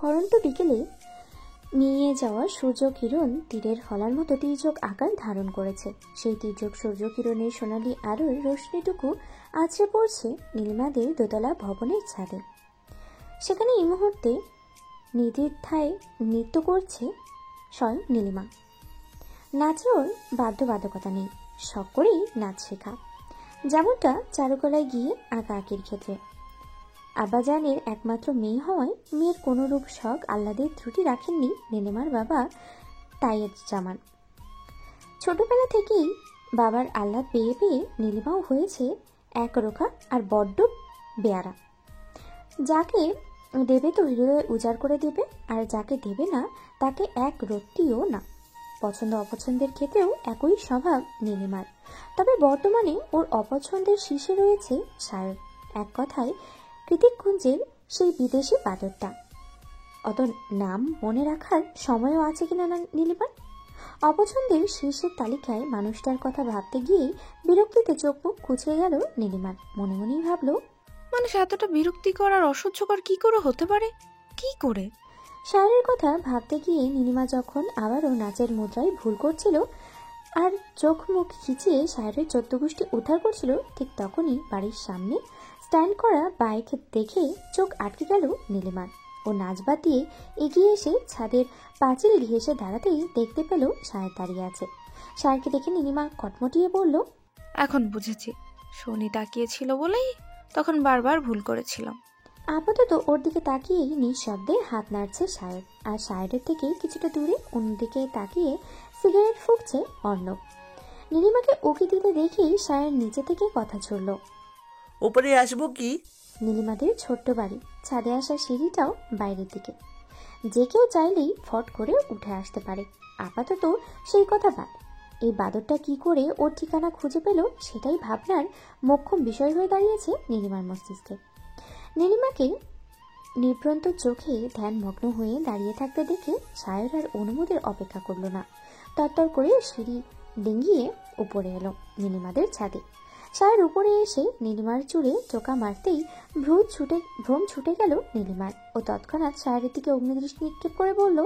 পরন্ত বিকেলে নিয়ে যাওয়া সূর্য কিরণ তীরের ফলার মতো তির্যক আকার ধারণ করেছে। সেই তির্যক সূর্য কিরণের সোনালি আলোর রশ্মিটুকু আছড়ে পড়ছে নীলিমাদের দোতলা ভবনের ছাদে। সেখানে এই মুহূর্তে নির্দ্বিধায় নৃত্য করছে স্বয়ং নীলিমা। নাচে ওর বাধ্যবাধকতা নেই, শখ করেই নাচ শেখা, যেমনটা চারুকলায় গিয়ে আঁকা আঁকির ক্ষেত্রে। আব্বাজানের একমাত্র মেয়ে হওয়ায় মেয়ের কোনোরূপ শখ আহ্লাদের ত্রুটি রাখেননি নীলিমার বাবা তাইয়ের জামান। ছোটবেলা থেকেই বাবার আহ্লাদ পেয়ে পেয়ে নীলিমাও হয়েছে একরোখা আর বড্ড বেয়ারা। যাকে দেবে তো হৃদয়ে উজাড় করে দেবে, আর যাকে দেবে না তাকে এক রত্তিও না। পছন্দ অপছন্দের ক্ষেত্রেও একই স্বভাব নীলিমার। তবে বর্তমানে ওর অপছন্দের শীর্ষে রয়েছে সায়র, এক কথায় কৃতিককুঞ্জের সেই বিদেশি বাদরটা। অত নাম মনে রাখার সময়ও আছে কিনা নীলিমার? অপছন্দের শীর্ষের তালিকায় মানুষটার কথা ভাবতে গিয়েই বিরক্তিতে চোখ মুখ কুঁচকে গেল নীলিমার। মনে মনেই ভাবল, মানুষ এতটা বিরক্তিকর আর অসহ্যকর কি করে হতে পারে? কি করে? শায়রের কথা ভাবতে গিয়ে নীলিমা যখন আবারও নাচের মুদ্রায় ভুল করছিল আর চোখ মুখ খিচিয়ে শায়রের চোদ্দগোষ্ঠী উদ্ধার করছিল, ঠিক তখনই বাড়ির সামনে স্ট্যান্ড করা বাইক দেখে চোখ আটকে গেল নীলিমার। ও নাচ বাদ দিয়ে এগিয়ে এসে ছাদের পাঁচিল ঘেঁষে দাঁড়াতেই দেখতে পেল শায়র দাঁড়িয়ে আছে। শায়রকে দেখে নীলিমা কটমটিয়ে বলল, এখন বুঝেছি, শনি তাকিয়েছিল বলেই তখন বারবার ভুল করেছিলাম। আপাতত ওর দিকে তাকিয়েই নিঃশব্দে হাত নাড়ছে শায়র, আর শায়রের থেকে কিছুটা দূরে অন্যদিকে তাকিয়ে সিগারেট ফুঁকছে অর্ণব। নীলিমাকে উকি দিতে দেখেই শায়র নিচে থেকে কথা ছড়ল, উপরে আসবো কি? নীলিমাদের ছোট্ট বাড়ি, ছাদে আসা সিঁড়িটাও বাইরের দিকে, যে কেউ চাইলেই ফট করে উঠে আসতে পারে। আপাতত সেই কথা বাদ, এই বাদরটা কি করে ওর ঠিকানা খুঁজে পেল সেটাই ভাবনার মোক্ষম বিষয় হয়ে দাঁড়িয়েছে নীলিমার মস্তিষ্কে। নীলিমাকে নিভ্রান্ত চোখে ধ্যানমগ্ন হয়ে দাঁড়িয়ে থাকতে দেখে শায়র আর অনুমতির অপেক্ষা করল না, তরতর করে সিঁড়ি ডিঙ্গিয়ে উপরে এলো নীলিমাদের ছাদে। শায়র উপরে এসে নীলিমার চুলে চোকা মারতেই ভ্রম ছুটে গেল নীলিমার। ও তৎক্ষণাৎ শায়রের দিকে অগ্নিদৃষ্টি নিক্ষেপ করে বলল,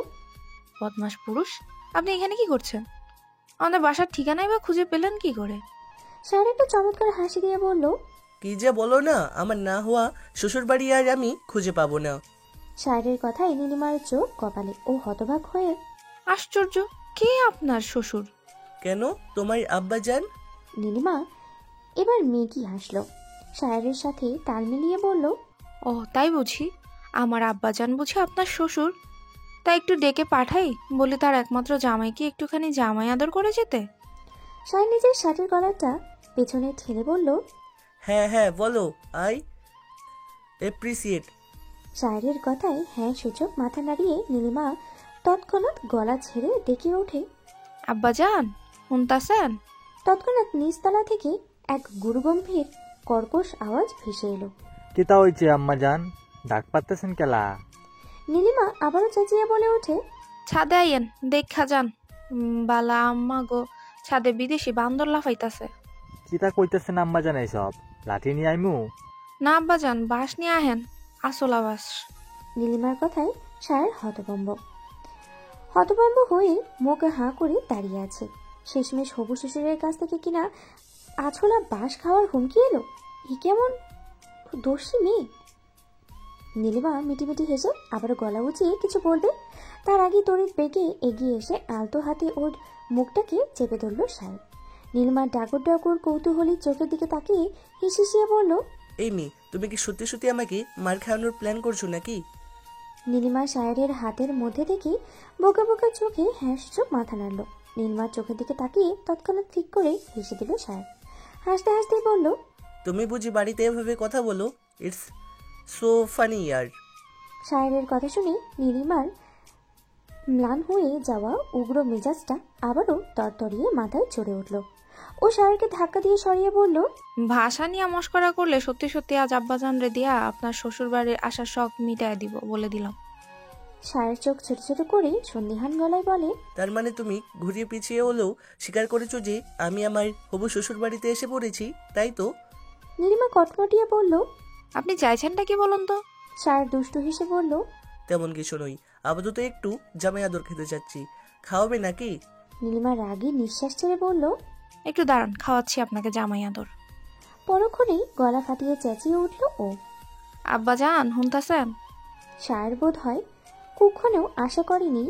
বদমাস পুরুষ, আপনি এখানে কি করছেন? আমাদের বাসার ঠিকানাই বা খুঁজে পেলেন কি করে? শায়র একটা চমৎকার হাসি দিয়ে বলল, কি যে বলো না, আমার না হওয়া শ্বশুর বাড়ি আর আমি খুঁজে পাবো না। শায়রের কথায় নীলিমার চোখ কপালে। ও হতবাক হয়ে, আশ্চর্য, কে আপনার শ্বশুর? কেন, তোমার আব্বাজান? নীলিমা এবার মেকি হাসলো। শায়রের সাথে তাল মিলিয়ে বলল, ও তাই বুঝি, আমার আব্বাজান বুঝি আপনার শ্বশুর? তাই একটু ডেকে পাঠাই, বলে তার একমাত্র জামাইকে একটুখানি জামাই আদর করে যেতে। শায়র নিজের শার্টের গলাটা পেছনে ঠেলে বলল, হ্যাঁ হ্যাঁ বলো, আই এপ্রিসিয়েট। শায়রের কথায় হ্যাঁ সূচক মাথা নাড়িয়ে নীলিমা তৎক্ষণাৎ গলা ছেড়ে ডেকে ওঠে, আব্বাজান শুনতাছেন? তৎক্ষণাৎ নিচতলা থেকে এক গুরুগম্ভীর কর্কশ আওয়াজ ভেসে এলো, কিতা হইছে আম্মা জান, ডাক পারতেছেন কেলা? নীলিমা আবারও চেঁচিয়ে বলে ওঠে, ছাদে আইয়েন, দেখা যান। বালা আম্মা গো, ছাদে বিদেশি বান্দর লাফাইতাছে। কিতা কইতেছেন আম্মা জান এইসব? লাঠি নিয়ে আইমু? না আব্বাজান, বাঁশ নিয়ে আহেন, আসলা বাঁশ। নীলিমার কথায় শায়র হতভম্ব হয়ে মুখ হাঁ করে দাঁড়িয়ে আছে। শেষমেশ হবু শ্বশুরের কাছ থেকে কিনা আছলা বাঁশ খাওয়ার হুমকি এলো। ই কেমন দোষী মেয়ে! নীলিমা মিটিমিটি হেসে আবার গলা উঁচিয়ে কিছু বলবে, তার আগে তড়িৎ বেগে এগিয়ে এসে আলতো হাতে ওর মুখটাকে চেপে ধরল শায়র। নীলিমার ডাগর ডাগর কৌতূহলী চোখের দিকে তাকিয়ে হিসিয়ে বলল, এই মেয়ে, তুমি কি সত্যি সত্যি আমাকে মার খাওয়ানোর প্ল্যান করছো নাকি? নীলিমা শায়রের হাতের মধ্যে থেকে বোকা বোকা চোখে হ্যাঁ সূচক মাথা নাড়ল। নীলিমার চোখের দিকে তাকিয়ে তৎক্ষণাৎ ঠিক করে হেসে দিল শায়র। হাসতে হাসতে বলল, তুমি বুঝি বাড়িতে এভাবে কথা বলো? ইটস সো ফানি ইয়ার। শায়রের কথা শুনে নীলিমার ম্লান হয়ে যাওয়া উগ্র মেজাজটা আবারও তরতরিয়ে মাথায় চড়ে উঠল। ও শায়রকে ধাক্কা দিয়ে সরিয়ে বলল, ভাষা নিয়ে মস্করা করলে সত্যি সত্যি আজ আব্বাজান রে দিয়া আপনার শ্বশুর বাড়ির আসার শখ মিটায় দিব, বলে দিলাম। শায়ের চোখ ছোট ছোট করে সন্দিহান গলায় বলে, তার মানে তুমি ঘুরিয়ে পিছিয়ে হলেও স্বীকার করেছো যে আমি আমার হবু শ্বশুর বাড়িতে এসে পড়েছি, তাই তো? নীলিমা কটমটিয়ে বলল, আপনি চাইছেনটা কি বলুন তো? শায়ের দুষ্টু হেসে বলল, তেমন কিছু নই, আপাতত একটু জামাই আদর খেতে চাচ্ছি, খাওয়াবে নাকি? নীলিমা রাগে নিঃশ্বাস ছেড়ে বলল। একটু দাঁড়ান, খাওয়াচ্ছি আপনাকে জামাই আদর। পরক্ষণেই গলা ফাটিয়ে চেঁচিয়ে উঠল ও। আব্বাজান হুনতাছেন? সায়ের বোধ হয় কুক্ষণেও আশা করেনি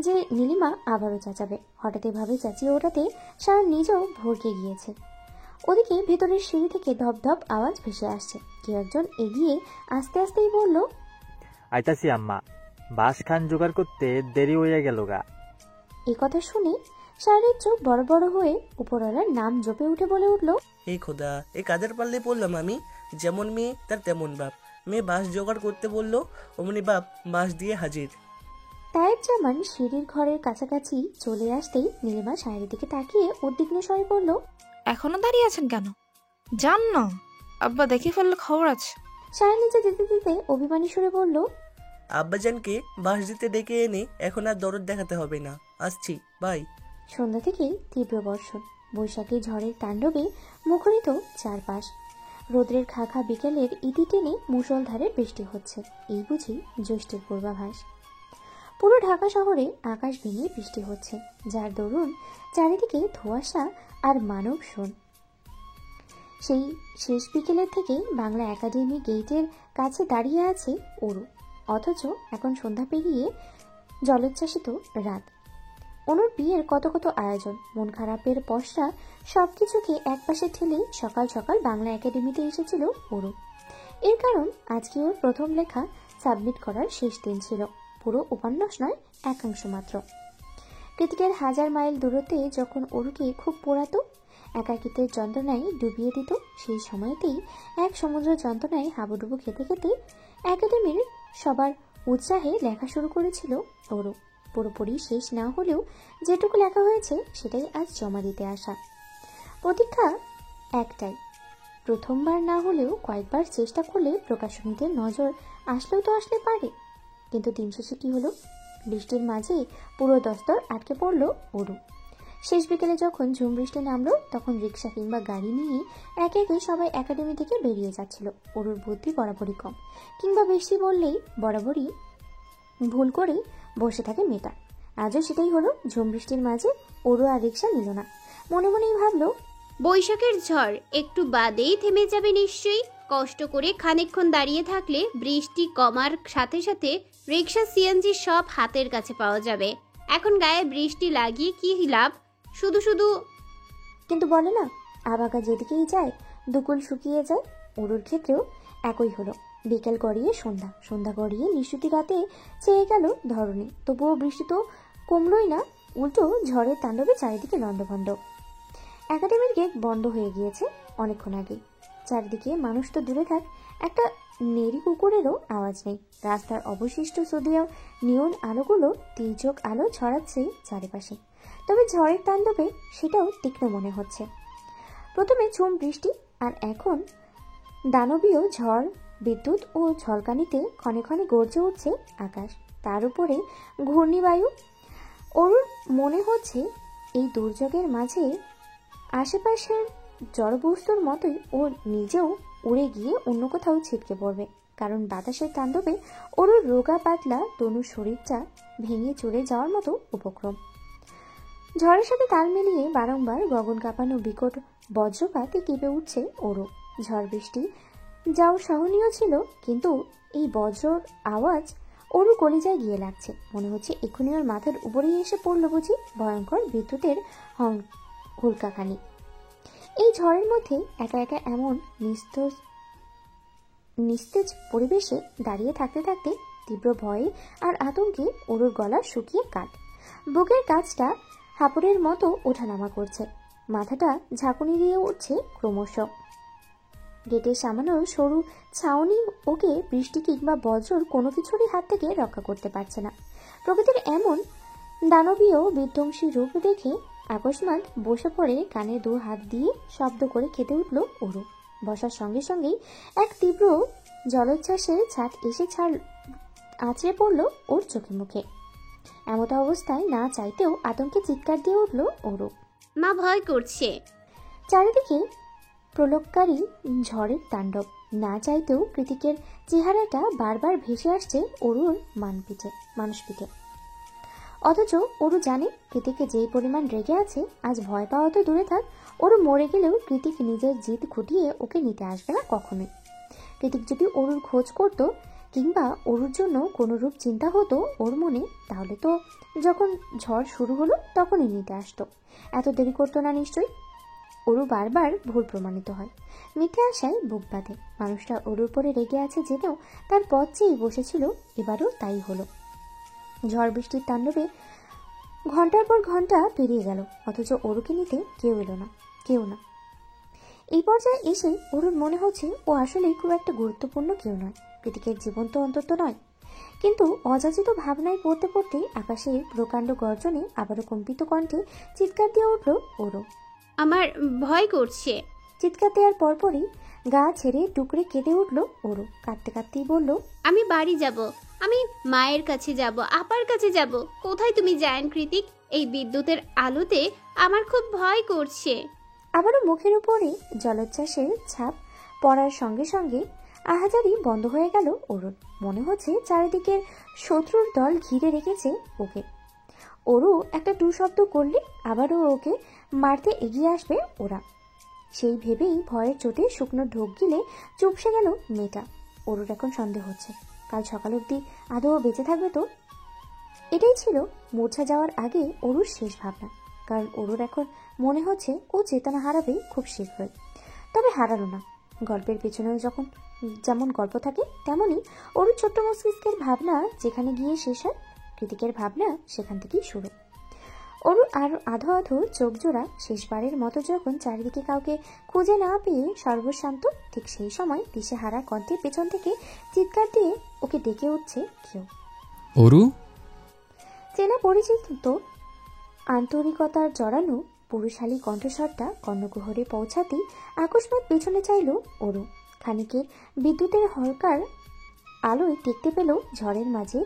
যে নীলিমা আবারও চেঁচাবে। হঠাৎ এভাবে চেঁচিয়ে ওঠাতে সায়র নিজেও ভরকে গিয়েছে। ওদিকে ভেতরের সিঁড়ি থেকে ধপ ধপ আওয়াজ ভেসে আসছে। কেউ একজন এগিয়ে আস্তে আস্তেই বলল, আইতাছি আম্মা, বাস খান জোগাড় করতে দেরি হইয়া গেল গা। এ কথা শুনে সায়রের চোখ বড় বড় হয়ে উপরওয়ালার নাম জপে উঠে বলে উঠল, এই খোদা, এ কাদের পাল্লে পড়লাম আমি? যেমন মেয়ে তার তেমন বাপ। মেয়ে বাঁশ জোগাড় করতে বললো, অমনি বাপ বাঁশ দিয়ে হাজির। তায়েব জামান সিঁড়ির ঘরের কাছাকাছি চলে আসতেই নীলিমা সায়রের দিকে তাকিয়ে উদ্বিগ্ন স্বরে বলল, এখনো দাঁড়িয়ে আছেন কেন? যান না, আব্বা দেখে ফেললে খবর আছে। সায়র নিচে দিতে দিতে অভিমানী সুরে বলল, আব্বাজানকে বাঁশ দিতে ডেকে এনে এখন আর দরদ দেখাতে হবে না, আসছি, বাই। সন্ধ্যা থেকেই তীব্র বর্ষণ, বৈশাখী ঝড়ের তাণ্ডবে মুখরিত চারপাশ। রোদ্রের খাখা বিকেলের ইতি টেনে মুষলধারে বৃষ্টি হচ্ছে। এই বুঝি জ্যৈষ্ঠের পূর্বাভাস। পুরো ঢাকা শহরে আকাশ ভেঙে বৃষ্টি হচ্ছে, যার দরুন চারিদিকে ধোঁয়াশা আর মানব শোন। সেই শেষ বিকেলের থেকে বাংলা একাডেমি গেটের কাছে দাঁড়িয়ে আছে অরু। অথচ এখন সন্ধ্যা পেরিয়ে জলোচ্ছ্বাসিত রাত। অনুর বিয়ের কত কত আয়োজন, মন খারাপের পশ্চা সবকিছুকে একপাশে ঠেলে সকাল সকাল বাংলা একাডেমিতে এসেছিল অরু। এর কারণ আজকে ওর প্রথম লেখা সাবমিট করার শেষ দিন ছিল। পুরো উপন্যাস নয়, একাংশ মাত্র। কৃতিকের 1000 মাইল দূরত্বে যখন অরুকে খুব পোড়াতো, একাকিত্বের যন্ত্রণায় ডুবিয়ে দিত, সেই সময়তেই এক সমুদ্র যন্ত্রণায় হাবুডুবু খেতে খেতে একাডেমির সবার উৎসাহে লেখা শুরু করেছিল অরু। পুরোপুরি শেষ না হলেও যেটুকু লেখা হয়েছে সেটাই আজ জমা দিতে আসা। প্রতীক্ষা একটাই, প্রথমবার না হলেও কয়েকবার চেষ্টা করলে প্রকাশনীদের নজর আসলেও তো আসলে পারে। কিন্তু দিন শেষে কি হলো? বৃষ্টির মাঝে পুরো দস্তর আটকে পড়ল অরু। শেষ বিকেলে যখন ঝুম বৃষ্টি নামলো, তখন রিক্সা কিংবা গাড়ি নিয়ে একে একে সবাই একাডেমি থেকে বেরিয়ে যাচ্ছিল। অরুর বুদ্ধি বরাবরই কম, কিংবা বেশি বললেই বরাবরই ভুল করে বসে থাকে মেয়েটা। আজও সেটাই হলো। ঝুম বৃষ্টির মাঝে অরু আর রিক্সা নিল না। মনে মনেই ভাবলো, বৈশাখের ঝড় একটু বাদেই থেমে যাবে নিশ্চয়ই। কষ্ট করে খানিকক্ষণ দাঁড়িয়ে থাকলে বৃষ্টি কমার সাথে সাথে রিক্সা সিএনজি সব হাতের কাছে পাওয়া যাবে। এখন গায়ে বৃষ্টি লাগিয়ে কি লাভ, শুধু শুধু। কিন্তু বলে না, আবাকা যেদিকেই যায় দুকুল শুকিয়ে যায়। অরুর ক্ষেত্রেও একই হলো। বিকেল গড়িয়ে সন্ধ্যা, সন্ধ্যা গড়িয়ে নিশুতি রাতে চেয়ে গেল ধরণী। তবুও বৃষ্টি তো কমলই না, উল্টো ঝড়ের তাণ্ডবে চারিদিকে লণ্ডভণ্ড। একাডেমির গেট বন্ধ হয়ে গিয়েছে অনেকক্ষণ আগে। চারিদিকে মানুষ তো দূরে থাক, একটা নেড়ি কুকুরেরও আওয়াজ নেই। রাস্তার অবশিষ্ট সোডিয়াম নিয়ন আলোগুলো তির্যক আলো ছড়াচ্ছে চারিপাশে। তবে ঝড়ের তাণ্ডবে সেটাও তীক্ষ্ণ মনে হচ্ছে। প্রথমে ঝুম বৃষ্টি, আর এখন দানবীয় ঝড়, বিদ্যুৎ ও ঝলকানিতে ক্ষণে ক্ষণে গর্জে উঠছে আকাশ। তার উপরে ঘূর্ণিবায়ু। অরুর মনে হচ্ছে এই দুর্যোগের মাঝে আশেপাশের জড়বস্তুর মতোই ও নিজেও উড়ে গিয়ে অন্য কোথাও ছিটকে পড়বে। কারণ বাতাসের তাণ্ডবে অরুর রোগা পাতলা তনু শরীরটা ভেঙে চলে যাওয়ার মতো উপক্রম। ঝড়ের সাথে তাল মিলিয়ে বারংবার গগন কাঁপানো বিকট বজ্রপাতে কেঁপে উঠছে অরু। ঝড় বৃষ্টি যাও সহনীয় ছিল, কিন্তু এই বজ্রর আওয়াজ অরু কলিজায় গিয়ে লাগছে। মনে হচ্ছে এক্ষুনি ওর মাথার উপরেই এসে পড়লো বুঝি ভয়ঙ্কর বিদ্যুতের হুলকাখানি। এই ঝড়ের মধ্যে একা একা এমন নিস্তেজ পরিবেশে দাঁড়িয়ে থাকতে থাকতে তীব্র ভয়ে আর আতঙ্কে অরুর গলা শুকিয়ে কাঠ। বুকের কাছটা হাঁপুড়ের মতো ওঠানামা করছে, মাথাটা ঝাঁকুনি দিয়ে উঠছে ক্রমশ। গেটের সামান্য সরু ছাউনি ওকে বৃষ্টি কিংবা বজ্রর কোনো কিছুরই হাত থেকে রক্ষা করতে পারছে না। প্রকৃতির এমন দানবীয় বিধ্বংসী রূপ দেখে আকস্মাৎ বসে পড়ে কানে 2 হাত দিয়ে শব্দ করে কেঁদে উঠল অরু। বসার সঙ্গে সঙ্গেই এক তীব্র জলোচ্ছ্বাসের ছাট এসে আছড়ে পড়ল ওর চোখে মুখে। এমত অবস্থায় না চাইতেও আতঙ্কে চিৎকার দিয়ে উঠল অরু। মা, ভয় করছে। চারিদিকে প্রলয়কারী ঝড়ের তাণ্ডব। না চাইতেও কৃতিকের চেহারাটা বারবার ভেসে আসছে অরুর মানুষ পিঠে। অথচ অরু জানে কৃতিকে যেই পরিমাণ রেগে আছে, আজ ভয় পাওয়া তো দূরে থাক, অরু মরে গেলেও কৃতিক নিজের জিদ খুটিয়ে ওকে নিতে আসবে না কখনোই। কৃতিক যদি অরুর খোঁজ করত কিংবা অরুর জন্য কোনো রূপ চিন্তা হতো ওর মনে, তাহলে তো যখন ঝড় শুরু হলো তখনই নিতে আসতো, এত দেরি করতো না নিশ্চয়ই। অরু বারবার ভুল প্রমাণিত হয়, মিথ্যে আশায় বুক বাঁধে। মানুষটা অরুর পরে রেগে আছে জেনেও তার পথ চেয়েই বসেছিল, এবারও তাই হলো। ঝড় বৃষ্টির তাণ্ডবে ঘন্টার পর ঘন্টা পেরিয়ে গেল, অথচ অরুকে নিতে কেউ এলো না, কেউ না। এই পর্যায়ে এসে অরুর মনে হচ্ছে ও আসলেই খুব একটা গুরুত্বপূর্ণ কেউ নয়, কৃতিকের জীবন তো অন্তত নয়। কিন্তু অযাচিত ভাবনায় পড়তে পড়তে আকাশের প্রকাণ্ড গর্জনে আবারও কম্পিত কণ্ঠে চিৎকার দিয়ে উঠল ওরু। আমার ভয় করছে। চিৎকার দেওয়ার পরপরই গা ছেড়ে টুকরে কেঁদে উঠল ওরু, কাঁদতে কাঁদতেই বলল, আমি বাড়ি যাব, আমি মায়ের কাছে যাব, আপার কাছে যাব। কোথায় তুমি যান কৃতিক? এই বিদ্যুতের আলোতে আমার খুব ভয় করছে। আবারও মুখের উপরে জলোচ্ছ্বাসের ছাপ পড়ার সঙ্গে সঙ্গে আহাজারি বন্ধ হয়ে গেল ওরুর। মনে হচ্ছে চারিদিকের শত্রুর দল ঘিরে রেখেছে ওকে। ওরু একটা টু শব্দ করলে আবারও ওকে মারতে এগিয়ে আসবে ওরা, সেই ভেবেই ভয়ের চোটে শুকনো ঢোক গিলে চুপসে গেল মেয়েটা। ওরুর এখন সন্দেহ হচ্ছে কাল সকাল অবধি আদৌ বেঁচে থাকবে তো। এটাই ছিল মূর্ছা যাওয়ার আগে অরুর শেষ ভাবনা, কারণ অরুর এখন মনে হচ্ছে ও চেতনা হারাবে খুব শীঘ্রই। তবে হারালো না। গল্পের পেছনেও যেমন গল্প থাকে, তেমনই অরুর ছোট্ট মস্তিষ্কের ভাবনা যেখানে গিয়ে শেষ হয়, কৃতিকের ভাবনা সেখান থেকেই শুরু। অরু আর আধো আধো চোখ জোড়া শেষবারের মতো যখন চারিদিকে কাউকে খুঁজে না পেয়ে সর্বশান্ত, ঠিক সেই সময় দিশেহারা কণ্ঠে পেছন থেকে চিৎকার দিয়ে ওকে ডেকে উঠছে কেউ। অরু! চেনা পরিচিত আন্তরিকতার জড়ানো পুরুষালী কণ্ঠস্বরটা কর্ণকুহরে পৌঁছাতেই আকস্মাৎ পেছনে চাইল অরু। খানিকের বিদ্যুতের হলকার আলোয় দেখতে পেল ঝড়ের মাঝে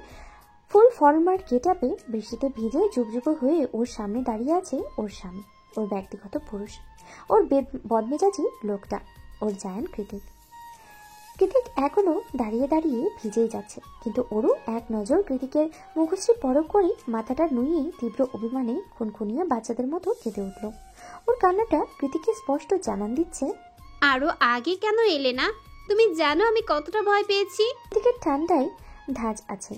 ফুল ফলমার্ক গেটআপে বৃষ্টিতে ভিজে যুগযুগ হয়ে ওর সামনে দাঁড়িয়ে আছে ওর স্বামী, ওর ব্যক্তিগত পুরুষ, ওর বদমেজাজি লোকটা, ওর জায়ান কৃতিক। কৃতিক এখনো দাঁড়িয়ে দাঁড়িয়ে ভিজেই যাচ্ছে, কিন্তু ওরও এক নজর কৃতিকের মুখশ্রী পরখ করে মাথাটা নুইয়ে তীব্র অভিমানে খুনখুনিয়া বাচ্চাদের মতো কেঁদে উঠল। ওর কান্নাটা কৃতিকে স্পষ্ট জানান দিচ্ছে, আরো আগে কেন এলে না? তুমি জানো আমি কতটা ভয় পেয়েছি। কৃতিকের ঠান্ডায় ধাঁচ আছে,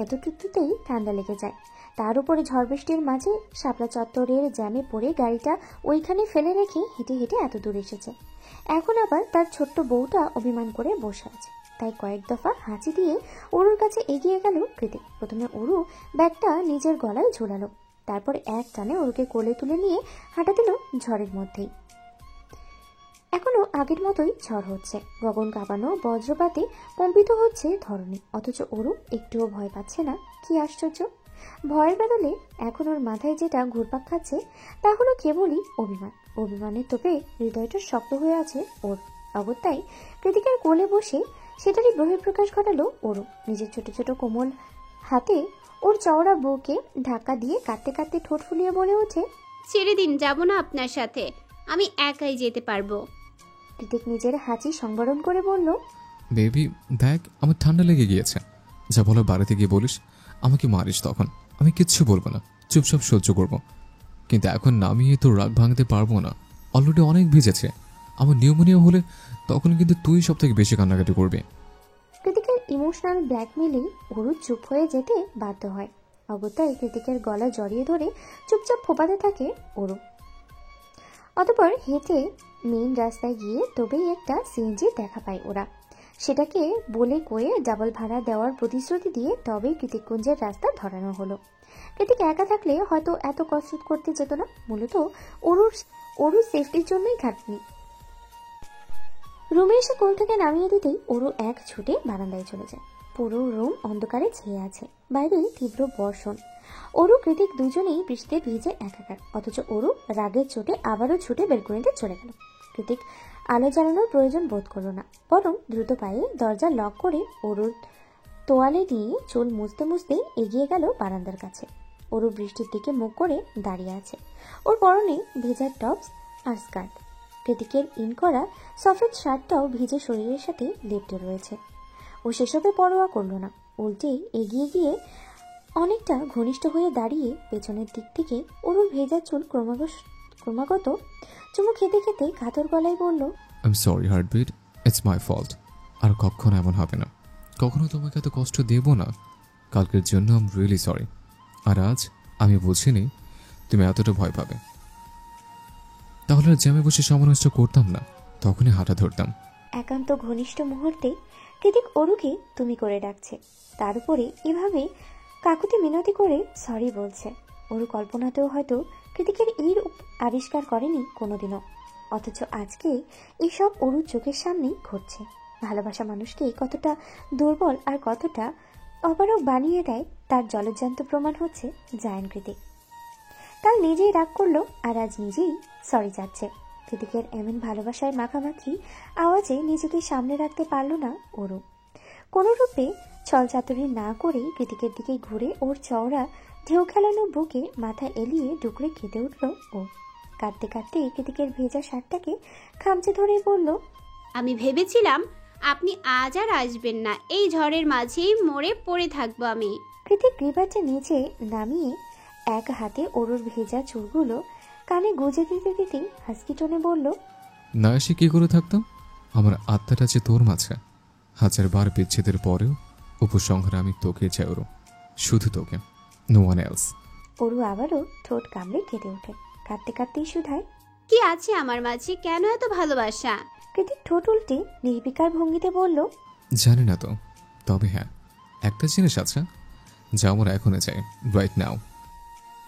এতটুকুতেই ঠান্ডা লেগে যায়। তার উপরে ঝড় বৃষ্টির মাঝে শাপলা চত্বরের জ্যামে পড়ে গাড়িটা ওইখানে ফেলে রেখে হেঁটে হেঁটে এত দূর এসেছে। এখন আবার তার ছোট্ট বউটা অভিমান করে বসে আছে, তাই কয়েক দফা হাঁচি দিয়ে অরুর কাছে এগিয়ে গেল কৃতিক। প্রথমে অরু ব্যাগটা নিজের গলায় ঝোলালো, তারপর এক টানে অরুকে কোলে তুলে নিয়ে হাঁটা দিল ঝড়ের মধ্যেই। এখনো আগের মতোই ঝড় হচ্ছে, গগন কাঁপানো বজ্রপাতে কম্পিত হচ্ছে ধরণী, অথচ অরু একটুও ভয় পাচ্ছে না। কি আশ্চর্য! ভয়ের বদলে এখন ওর মাথায় যেটা ঘুরপাক খাচ্ছে তা হলো কেবলই অভিমান। অভিমানের তোপে হৃদয়টা শক্ত হয়ে আছে ওর। অগত্যাই কৃতিকের কোলে বসে সেটারই বহিঃপ্রকাশ ঘটালো ওরু। নিজের ছোট ছোট কোমল হাতে ওর চওড়া বুকে ধাক্কা দিয়ে কাঁদতে কাঁদতে ঠোঁট ফুলিয়ে বলে ওঠে, ছেড়ে দিন, যাব না আপনার সাথে, আমি একাই যেতে পারবো। কৃতিক নিজের হাঁচি সংবরণ করে বলল, বেবি দেখ, আমার ঠান্ডা লেগে গিয়েছে। যা বলো বাড়িতে গিয়ে বলিস, আমাকে মারিস তখন। আমি কিচ্ছু বলবো না, চুপচাপ সহ্য করব। কিন্তু এখন নামিয়ে তোর রাগ ভাঙতে পারবো না, অলরেডি অনেক ভিজেছে। আমার নিউমোনিয়া হলে তখন কিন্তু তুই সব থেকে বেশি কান্নাকাটি করবি। কৃতিকের ইমোশনাল ব্ল্যাকমেলে অরু চুপ হয়ে যেতে বাধ্য হয়। অগত্যাই কৃতিকের গলা জড়িয়ে ধরে চুপচাপ ফোপাতে থাকে অরু। অতঃপর হেঁটে মেইন রাস্তায় গিয়ে তবেই একটা সিএনজি দেখা পায় ওরা। সেটাকে বলে কয়ে ডাবল ভাড়া দেওয়ার প্রতিশ্রুতি দিয়ে তবেই কৃতিককুঞ্জের রাস্তা ধরানো হলো। কৃতিক একা থাকলে হয়তো এত কসরত করতে যেত না, মূলত অরুর সেফটির জন্যই খাটনি। রুমে এসে কোল থেকে নামিয়ে দিতেই অরু এক ছুটে বারান্দায় চলে যায়। পুরো রুম অন্ধকারে ছেয়ে আছে, বাইরে তীব্র বর্ষণ। অরু কৃতিক দুজনেই বৃষ্টিতে ভিজে একাকার, অথচ অরু রাগের চোটে আবারও ছুটে বেলকনিতে চলে গেল। কৃতিক আলো জ্বালানোর প্রয়োজন বোধ করল না, বরং দ্রুত পায়ে দরজা লক করে অরুর তোয়ালে নিয়ে চুল মুছতে মুছতে এগিয়ে গেল বারান্দার কাছে। অরু বৃষ্টির দিকে মুখ করে দাঁড়িয়ে আছে, ওর পরনে ভেজা টপস আর স্কার্ট। কৃতিকের ইন করা সফেদ শার্টটাও ভিজে শরীরের সাথে লেপ্টে রয়েছে। ও সেসবে পরোয়া করল না, উল্টে এগিয়ে গিয়ে অনেকটা ঘনিষ্ঠ হয়ে দাঁড়িয়ে পেছনের দিক থেকে অরুর ভেজা চুল ক্রমাগত চুমু খেতে খেতে কাতর গলায় বলল, I am sorry heartbeat, it's my fault. আর কখনো এমন হবে না, কখনো তোমাকে এত কষ্ট দেব না। কালকের জন্য আই এম রিয়েলি সরি। আর আজ আমি বুঝিনি তুমি এতটা ভয় পাবে। তাহলে আর জ্যামে বসে সময় নষ্ট করতাম না, তখনই হাঁটা ধরতাম। একান্ত ঘনিষ্ঠ মুহূর্তে কৃতিক অরুকে তুমি করে ডাকছে, তার উপরে এভাবে কাকুতি মিনতি করে সরি বলছে। অরু কল্পনাতেও হয়তো কৃতিকের এই রূপ আবিষ্কার করেনি কোনোদিনও, অথচ আজকে এইসব অরুর চোখের সামনেই ঘটছে। ভালোবাসা মানুষকে কতটা দুর্বল আর কতটা অপারক বানিয়ে দেয় তার জলজ্জান্ত প্রমাণ হচ্ছে জায়ান কৃতিক। কাল নিজেই রাগ করলো আর আজ নিজেই সরি যাচ্ছে। কৃতিকের এমন ভালোবাসায় মাখামাখি আওয়াজে নিজেকে সামনে রাখতে পারল না অরু। কোনো রূপে ছলচাতুরি না করেই কৃতিকের দিকে ঘুরে ওর চওড়া ঢেউ খেলানো বুকে মাথা এলিয়ে ডুকরে কেঁদে উঠল ও। কাঁদতে কাঁদতে কৃতিকের ভেজা শার্টটাকে খামচে ধরে বলল, আমি ভেবেছিলাম আপনি আজ আর আসবেন না, এই ঝড়ের মাঝেই মরে পড়ে থাকবো আমি। কৃতিক গ্রিবারটা নিচে নামিয়ে এক হাতে অরুর ভেজা চুলগুলো কানে গুজে দিতে দিতে হাসকি টোনে বলল, না এসে কি করে থাকতাম? আমার আত্মাটা যে তোর মাঝে, 1000বার বিচ্ছেদের পরেও উপসংহারে আমি তোকে চাই ওরও, শুধু তোকে, নো ওয়ান এলস। অরু আবারও ঠোঁট কামড়ে কেঁদে ওঠে। কাঁদতে কাঁদতেই শুধায়, কি আছে আমার মাঝে, কেন এত ভালোবাসা? কৃতিক ঠোঁট উল্টে নির্বিকার ভঙ্গিতে বলল, জানি না তো, তবে হ্যাঁ একটা জিনিস আছে যা আমার এখনো চাই, রাইট নাও।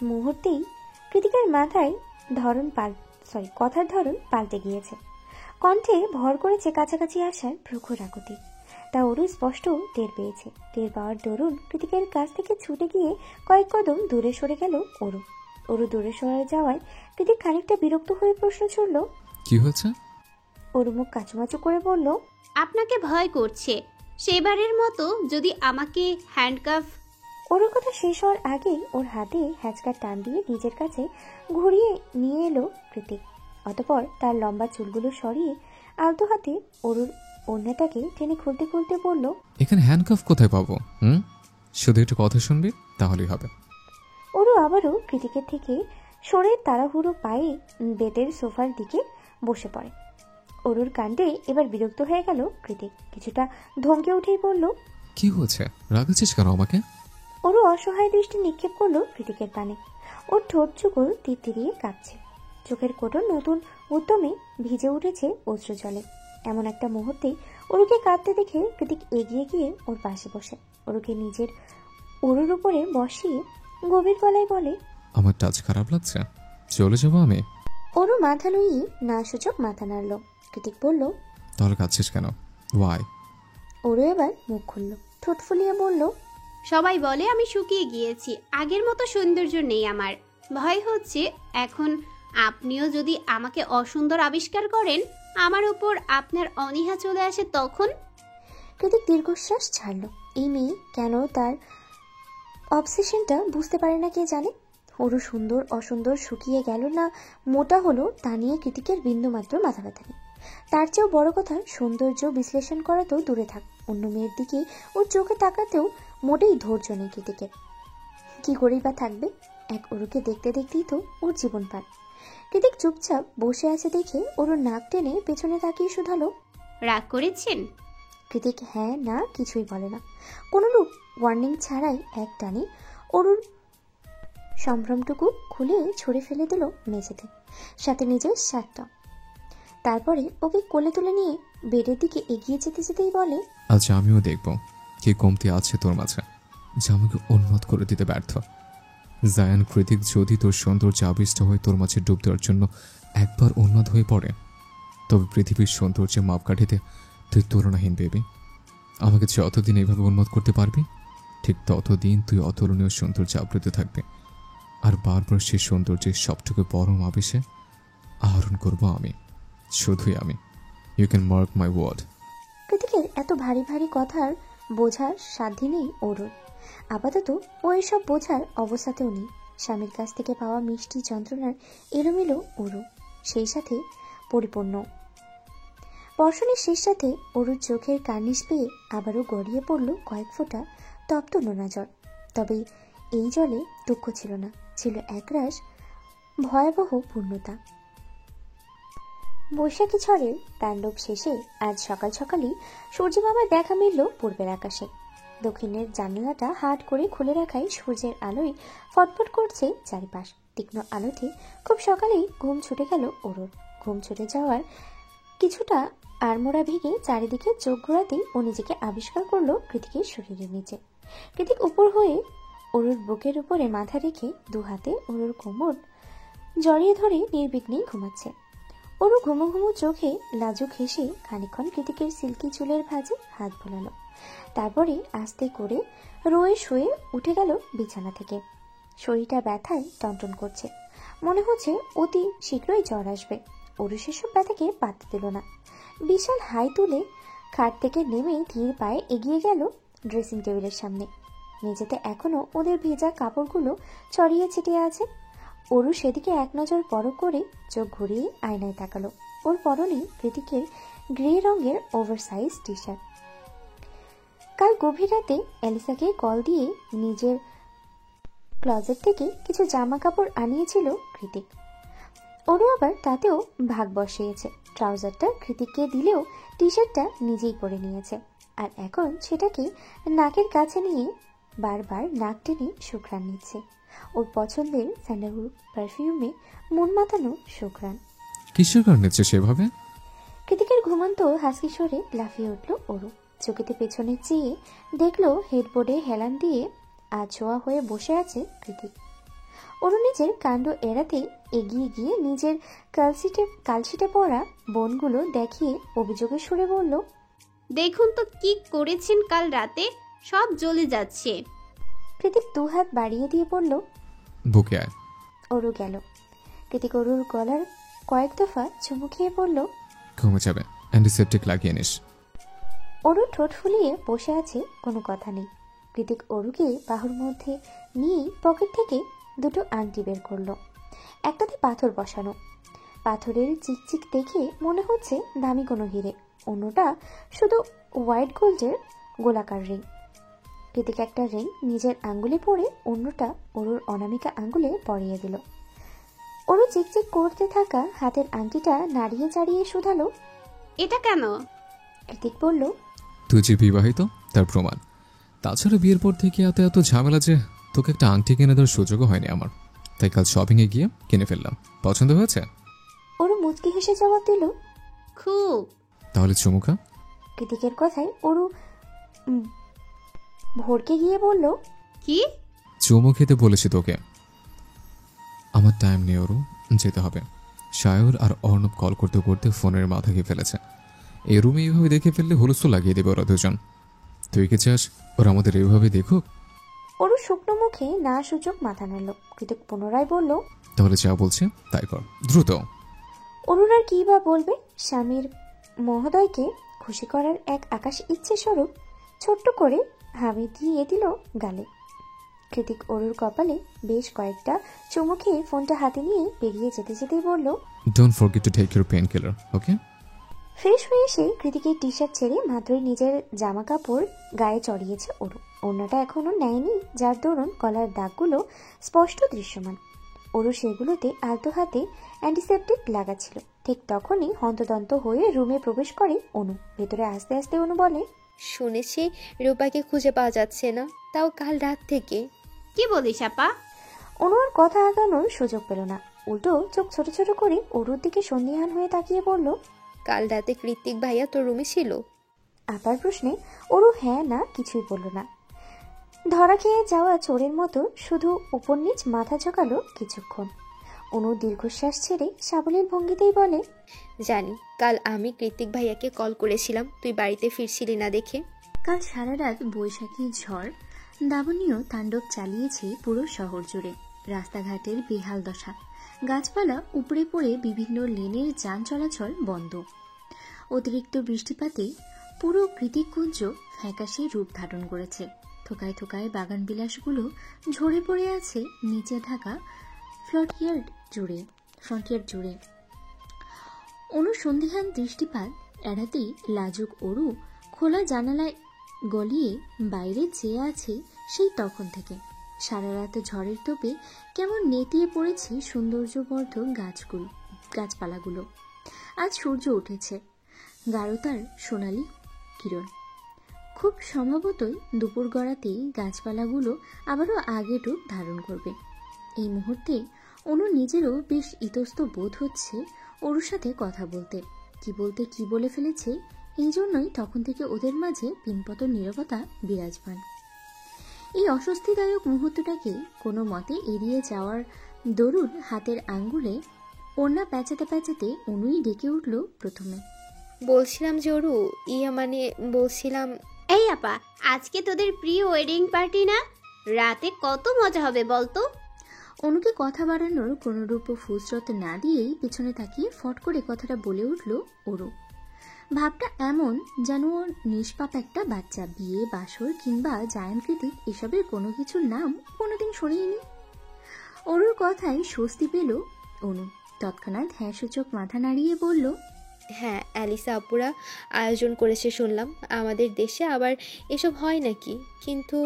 মুহূর্তেই কৃতিকের মাথায় কথার ধরন পাল্টে গিয়েছে। কণ্ঠে ভর করেছে কাছাকাছি আসার প্রখর আকুতি। তা অরু স্পষ্ট টের পেয়েছে। টের পাওয়ার দরুন কৃতিকের কাছ থেকে ছুটে গিয়ে কয়েক কদম দূরে সরে গেল অরু। অরু দূরে সরে যাওয়ায় কৃতিক খানিকটা বিরক্ত হয়ে প্রশ্ন ছুড়ল, কি হয়েছে? অরু মুখ কাচুমাচু করে বলল, আপনাকে ভয় করছে, সেবারের মতো যদি আমাকে হ্যান্ডকাফ। ওর কথা শেষ হওয়ার আগেই ওর হাতে হ্যাচকার টান দিয়ে নিজের কাছে ঘুরিয়ে নিয়ে এলো কৃতিক। অতঃপর তার লম্বা চুলগুলো সরিয়ে আলতো হাতে অরুর ওড়নাটাকে টেনে খুলতে খুলতে বলল, এখানে হ্যান্ডকাফ কোথায় পাবো? শুধু একটু কথা শুনবি তাহলেই হবে। অরু আবারও কৃতিকের থেকে সরে তাড়াহুড়ো পায়ে বেতের সোফার দিকে বসে পড়ে। অরুর কাণ্ডে এবার বিরক্ত হয়ে গেল কৃতিক। কিছুটা ধমকে উঠেই বলল, কি হয়েছে, রাগাচ্ছিস কেন আমাকে? অরু অসহায় দৃষ্টি নিক্ষেপ করলো কৃতিকের পানে। ওর ঠোঁট চুকুল তিরতিরিয়ে কাঁপছে, চোখের কোটর নতুন উদ্যমে ভিজে উঠেছে অশ্রু জলে। এমন একটা মুহূর্তে অরুকে কাঁদতে দেখে কৃতিক এগিয়ে গিয়ে ওর পাশে বসে অরুকে নিজের অরুর উপরে বসিয়ে গভীর গলায় বলে, আমার টাচ খারাপ লাগছে, চলে যাবো আমি? অরু মাথা নুইয়ে না সূচক মাথা নাড়ল। কৃতিক বলল, তাহলে কাঁদছিস কেন, ওয়াই? অরু এবার মুখ খুলল, ঠোঁট ফুলিয়ে বলল, সবাই বলে আমি শুকিয়ে গিয়েছি, আগের মতো সৌন্দর্য নেই আমার। ভয় হচ্ছে এখন আপনিও যদি আমাকে অসুন্দর আবিষ্কার করেন, আমার উপর আপনার অনীহা চলে আসে তখন। কৃতিক দীর্ঘশ্বাস ছাড়ল। এই মেয়ে কেন তার অবসেশনটা বুঝতে পারে না কে জানে। অরু সুন্দর অসুন্দর শুকিয়ে গেল না মোটা হলো তা নিয়ে কৃতিকের বিন্দুমাত্র মাথা ব্যথা নেই। তার চেয়েও বড় কথা, সৌন্দর্য বিশ্লেষণ করা তো দূরে থাক, অন্য মেয়ের দিকে ওর চোখে তাকাতেও মোটেই ধৈর্য নেই কৃতিকের। কি করেই বা থাকবে, এক অরুকে দেখতে দেখতেই তো ওর জীবন পার। কৃতিক চুপচাপ বসে আছে দেখে ওর নাক টেনে পেছনে তাকিয়ে শুধালো, রাগ করেছেন? কৃতিক হ্যাঁ না কিছুই বলে না। কোনোরূপ ওয়ার্নিং ছাড়াই এক টানে অরুর সম্ভ্রমটুকু খুলে ছড়ে ফেলে দিল মেঝেতে, সাথে নিজের শার্টটা। তারপরে ওকে কোলে তুলে নিয়ে বেডের দিকে এগিয়ে যেতে যেতেই বলে, আজ আমিও দেখব কি কমতি আছে তোর মাঝে যা আমাকে উন্নত করে দিতে ব্যর্থ। জায়ান কৃতিক যদি তোর সৌন্দর্য আবিষ্ট হয়ে তোর মাঝে ডুব দেওয়ার জন্য একবার উন্নত হয়ে পড়ে, তবে পৃথিবীর সৌন্দর্যের মাপকাঠিতে তুই তুলনাহীন বেবি। আমাকে যতদিন এইভাবে উন্নত করতে পারবি, ঠিক ততদিন তুই অতুলনীয় সৌন্দর্য আবৃত থাকবে। আর বারবার সেই সৌন্দর্যের সবটুকু পরম আবেশে আহরণ করব আমি, শুধুই আমি। You can mark my word. কৃতিকের এত ভারী ভারী কথার বোঝার সাধ্যি নেই অরুর। আপাতত ও এসব বোঝার অবস্থাতেও নেই। স্বামীর কাছ থেকে পাওয়া মিষ্টি যন্ত্রণার এলোমেলো অরু, সেই সাথে পরিপূর্ণ। বর্ষণের শেষ সাথে অরুর চোখের কার্নিশ পেয়ে আবারও গড়িয়ে পড়ল কয়েক ফোঁটা তপ্ত নোনা জল। তবে এই জলে দুঃখ ছিল না, ছিল একরাশ ভয়াবহ পূর্ণতা। বৈশাখী ঝড়ের তাণ্ডব শেষে আজ সকাল সকালই সূর্যমামার দেখা মিলল পূর্বের আকাশে। দক্ষিণের জানালাটা হাট করে খুলে রাখায় সূর্যের আলোয় ফটফট করছে চারিপাশ। তীক্ষ্ণ আলোতে খুব সকালেই ঘুম ছুটে গেল অরুর। ঘুম ছুটে যাওয়ার কিছুটা আড়মোড়া ভেঙে চারিদিকে চোখ ঘোরাতেই ও নিজেকে আবিষ্কার করলো কৃতিকের শরীরের নিচে। কৃতিক উপর হয়ে অরুর বুকের উপরে মাথা রেখে দু হাতে অরুর কোমর জড়িয়ে ধরে নির্বিঘ্নেই ঘুমাচ্ছে। অরু ঘুমো ঘুমো চোখে লাজুক হেসে খানিকক্ষণ কৃতিকের সিল্কি চুলের ভাঁজে হাত বোলালো। তারপরে আস্তে করে রোয়ে শুয়ে উঠে গেল বিছানা থেকে। শরীরটা ব্যথায় টনটন করছে, মনে হচ্ছে অতি শীঘ্রই জ্বর আসবে। অরু সেসব ব্যথাকে পাত্তা দিল না। বিশাল হাই তুলে খাট থেকে নেমে ধীর পায়ে এগিয়ে গেল ড্রেসিং টেবিলের সামনে। মেঝেতে এখনো ওদের ভেজা কাপড়গুলো ছড়িয়ে ছিটিয়ে আছে। অরু সেদিকে এক নজর পরখ করে চোখ ঘুরিয়ে আয়নায় তাকালো। ওর পরনে কৃতিকের গ্রে রঙের ওভারসাইজ টি শার্ট। কাল গভীর রাতে এলিসাকে কল দিয়ে নিজের ক্লজেট থেকে কিছু জামা কাপড় আনিয়েছিল কৃতিক। অরু আবার তাতেও ভাগ বসিয়েছে। ট্রাউজারটা কৃতিককে দিলেও টি শার্টটা নিজেই পরে নিয়েছে। আর এখন সেটাকে নাকের কাছে নিয়ে বারবার নাক টেনে সুঘ্রাণ নিচ্ছে। ওর পছন্দের স্যান্ডালউড পারফিউমে মন মাতানো সুঘ্রাণ। কিসের কারণে নিচ্ছে সেভাবে? কৃতিকের ঘুমন্ত হাসকি স্বরে লাফিয়ে উঠল অরু। চোখেতে পেছনে চেয়ে দেখলো হেডবোর্ডে হেলান দিয়ে আছোয়া হয়ে বসে আছে কৃতিক। অরু নিজের কাণ্ড এড়াতে এগিয়ে গিয়ে নিজের কালশিটে পড়া বোনগুলো দেখিয়ে অভিযোগের সুরে বলল, দেখুন তো কি করেছেন কাল রাতে, সব জ্বলে যাচ্ছে। কৃতিক দু হাত বাড়িয়ে দিয়ে বলল, বুকে আয়। অরু গেল। কৃতিক অরুর গলার কয়েক দফা চুমু খেয়ে বলল, ঘুমে যাবে, অ্যান্টিসেপটিক লাগিয়ে নিস। অরু ঠোঁট ফুলিয়ে বসে আছে, কোনো কথা নেই। কৃতিক অরুকে বাহুর মধ্যে নিয়ে পকেট থেকে দুটো আংটি বের করলো। একটাতে পাথর বসানো, পাথরের চিকচিক দেখে মনে হচ্ছে দামি কোনো হিরে। অন্যটা শুধু হোয়াইট গোল্ডের গোলাকার রিং। কৃতিক একটা রিং নিজের আঙ্গুলে পরে অন্যটা অরুর অনামিকা আঙ্গুলে পরিয়ে দিল। অরু চিকচিক করতে থাকা হাতের আংটিটা নাড়িয়ে চাড়িয়ে শুধালো, এটা কেন? কৃতিক বলল, তুই যে বিবাহিত তার প্রমাণ। তাছাড়া বিয়ের পর থেকে এত এত ঝামেলা যে তোকে একটা আংটি কিনে দেওয়ার সুযোগও হয়নি আমার, তাই কাল শপিংয়ে গিয়ে কিনে ফেললাম। পছন্দ হয়েছে? অরু মুচকি হেসে জবাব দিল, খুব। তাহলে চুমুকা। কৃতিকের কথায় অরু ভরকে গিয়ে বলল, কি? চুমু খেতে বলেছি তোকে। আমার টাইম নেই ওরু, যেতে হবে। সায়র আর অর্ণব কল করতে করতে ফোনের মাথা খেয়ে ফেলেছে। এই রুমে এইভাবে দেখে ফেললে হুলস্থুল লাগিয়ে দেবে ওরা দুজন। তুই কি চাস ওরা আমাদের এইভাবে দেখুক? অরু শুকনো মুখে না সূচক মাথা নাড়ল। কৃতিক পুনরায় বলল, তাহলে যা বলছে তাই কর, দ্রুত। অরুর আর কি বা বলবে? স্বামীর মহোদয়কে খুশি করার এক আকাশ ইচ্ছে স্বরূপ ছোট্ট করে হামি দিয়ে দিল গালে। কৃতিক অরুর কপালে বেশ কয়েকটা চুমু খেয়ে ফোনটা হাতে নিয়ে বেরিয়ে যেতে যেতেই বলল, don't forget to take your painkiller, okay? Fresh হয়ে এসে কৃতিকের টি শার্ট ছেড়ে মাত্রই নিজের জামা কাপড় গায়ে চড়িয়েছে অরু। অন্যটা এখনো নেয়নি, যার দরুন গলার দাগগুলো স্পষ্ট দৃশ্যমান। অরু সেগুলোতে আলতো হাতে অ্যান্টিসেপটিক লাগাচ্ছিল। ঠিক তখনই হন্তদন্ত হয়ে রুমে প্রবেশ করে অনু। ভেতরে আস্তে আস্তে অনু বলে, শুনেছি রূপাকে খুঁজে পাওয়া যাচ্ছে না, তাও কাল রাত থেকে। কি বলিস আপা? অনু আর কথা আগানোর সুযোগ পেল না, উল্টো চোখ ছোট ছোট করে অরুর দিকে সন্দিহান হয়ে তাকিয়ে বলল, কাল রাতে কৃতিক ভাইয়া তোর রুমে ছিল? আপার প্রশ্নে অরু হ্যাঁ না কিছুই বলল না। ধরা খেয়ে যাওয়া চোরের মতো শুধু উপর নিচ মাথা ঝোঁকালো কিছুক্ষণ। অনু দীর্ঘশ্বাস ছেড়ে সাবলীল ভঙ্গিতেই বলে, জানি, কাল আমি কৃতিক ভাইয়াকে কল করেছিলাম, তুই বাড়িতে ফিরছিলি না দেখে। কাল সারা রাত বৈশাখী ঝড় দাবনীয় তাণ্ডব চালিয়েছে পুরো শহর জুড়ে। রাস্তাঘাটের বেহাল দশা, গাছপালা উপড়ে পড়ে বিভিন্ন লেনের যান চলাচল বন্ধ। অতিরিক্ত বৃষ্টিপাতে পুরো কৃতিককুঞ্জ ফ্যাকাশে রূপ ধারণ করেছে। থোকায় থোকায় বাগান বিলাসগুলো ঝরে পড়ে আছে নিচে ঢাকা ফ্রন্টিয়ার জুড়ে। অনু সন্ধিহান দৃষ্টিপাত এড়াতেই লাজুক অরু খোলা জানালায় গলিয়ে বাইরে চেয়ে আছে সেই তখন থেকে। সারা রাতে ঝড়ের তোপে কেমন নেতিয়ে পড়েছে সৌন্দর্যবর্ধক গাছপালাগুলো। আজ সূর্য উঠেছে, গাঢ়তার সোনালি কিরণ। খুব সম্ভবতই দুপুর গড়াতেই গাছপালাগুলো আবারও আগের রূপ ধারণ করবে। এই মুহূর্তে অনু নিজেরও বেশ ইতস্ত বোধ হচ্ছে ওর সাথে কথা বলতে কি বলে ফেলেছে, এই জন্যই তখন থেকে ওদের মাঝে পিনপতন নীরবতা বিরাজমান। এই অস্বস্তিদায়ক মুহূর্তটাকে কোনো মতে এড়িয়ে যাওয়ার দরুন হাতের আঙ্গুলে ওড়না প্যাঁচাতে প্যাঁচাতে অনুই ডেকে উঠল প্রথমে। বলছিলাম যে ওরু, বলছিলাম এই আপা, আজকে তোদের প্রিয় ওয়েডিং পার্টি না? রাতে কত মজা হবে বলতো? অনুকে কথা বাড়ানোর কোনো রূপ ফুসরত না দিয়েই পিছনে তাকিয়ে ফট করে কথাটা বলে উঠল ওরু। ভাবটা এমন যেন ওর নিষ্পাপ একটা বাচ্চা, বিয়ে বাসর কিংবা জায়ান্টকৃতিক এসবের কোনো কিছুর নাম কোনোদিন শোনেনি। ওরুর কথায় স্বস্তি পেল অনু। তৎক্ষণাৎ হ্যাঁ সূচক মাথা নাড়িয়ে বলল, হ্যাঁ, অ্যালিসা আপুরা আয়োজন করেছে শুনলাম। আমাদের দেশে আবার এসব হয় নাকি? কিন্তু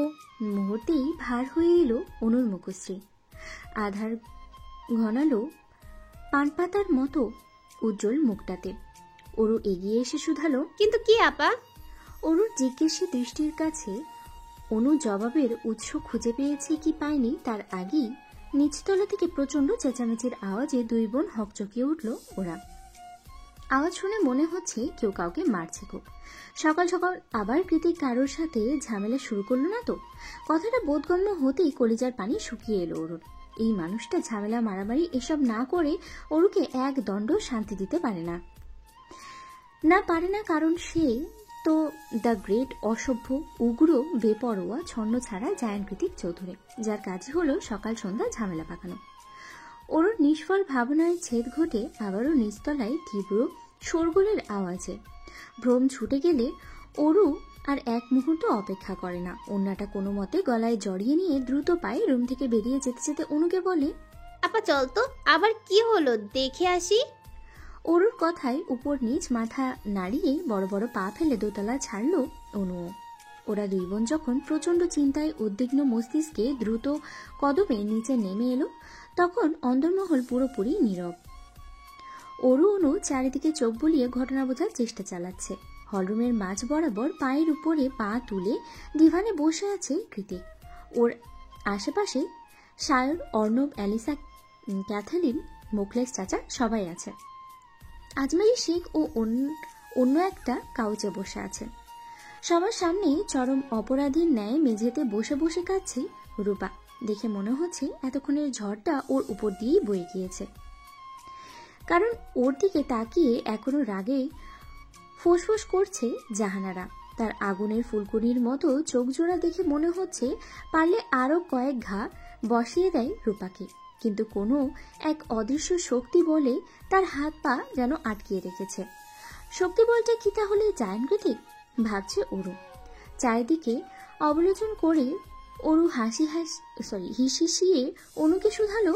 মুহূর্তেই ভার হয়ে এলো অনুর মুখশ্রী। আধার ঘনালো পানপাতার মতো উজ্জ্বল মুখটাতে। ওরু এগিয়ে এসে শুধালো, কিন্তু কি আপা? অরুর জিজ্ঞেসী দৃষ্টির কাছে অনু জবাবের উৎস খুঁজে পেয়েছে কি পায়নি তার আগেই নিচতলা থেকে প্রচন্ড চেঁচামেচির আওয়াজে দুই বোন হকচকিয়ে উঠল ওরা। আওয়াজ শুনে মনে হচ্ছে কেউ কাউকে মারছে খুব। সকাল সকাল আবার কৃতিক কারোর সাথে ঝামেলা শুরু করলো না তো? কথাটা বোধগম্য হতেই কলিজার পানি শুকিয়ে এলো ওরুর। এই মানুষটা ঝামেলা মারামারি এসব না করে ওরুকে এক দণ্ড শান্তি দিতে পারে না, কারণ সে তো দ্য গ্রেট অসভ্য উগ্র বেপরোয়া ছন্ন ছাড়া জায়ান্টকৃতিক চৌধুরী, যার কাজই হলো সকাল সন্ধ্যা ঝামেলা পাকানো। ওর নিষ্ফল ভাবনায় ছেদ ঘটে আবারও নিচতলায় তীব্র শোরগোলের আওয়াজে। ভ্রম ছুটে গেলে ওরু আর এক মুহূর্ত অপেক্ষা করে না। ওড়নাটা কোনো মতে গলায় জড়িয়ে নিয়ে দ্রুত পায়ে রুম থেকে বেরিয়ে যেতে যেতে অনুকে বলে, আপা চল তো, আবার কি হলো দেখে আসি। ওরুর কথায় উপর নিচ মাথা নাড়িয়ে বড় বড় পা ফেলে দোতলা ছাড়ল অনু। ওরা দুই বোন যখন প্রচন্ড চিন্তায় উদ্বিগ্ন মস্তিষ্কে দ্রুত কদমে নিচে নেমে এলো, তখন অন্দরমহল পুরোপুরি নীরব। অরু অনু চারিদিকে চোখ বুলিয়ে ঘটনা বোঝার চেষ্টা চালাচ্ছে। হলরুমের মাঝ বরাবর পায়ের উপরে পা তুলে ডিভানে বসে আছে কৃতিক। ওর আশেপাশে সায়র, অর্ণব, অ্যালিসা, ক্যাথালিন, মোখলেস চাচা সবাই আছে। আজমেরি শেখ ও অন্য একটা কাউচে বসে আছেন। সবার সামনে চরম অপরাধীর ন্যায় মেঝেতে বসে বসে কাঁদছে রূপা। দেখে মনে হচ্ছে এতক্ষণের ঝড়টা ওর উপর দিয়েই বয়ে গিয়েছে, কারণ ওর দিকে তাকিয়ে এখনো রাগে ফোঁস করছে জাহানারা। তার আগুনের ফুলকুনির মতো চোখ জোড়া দেখে মনে হচ্ছে পারলে আরো কয়েক ঘা বসিয়ে দেয় রূপাকে, কিন্তু কোনো এক অদৃশ্য শক্তি বলে তার হাত পা যেন আটকিয়ে রেখেছে। শক্তি বলতে কি তাহলে জায়ান্টকৃতিক, ভাবছে অরু। চারিদিকে অবলোচন করে অরু হিসিয়ে অনুকে শুধালো,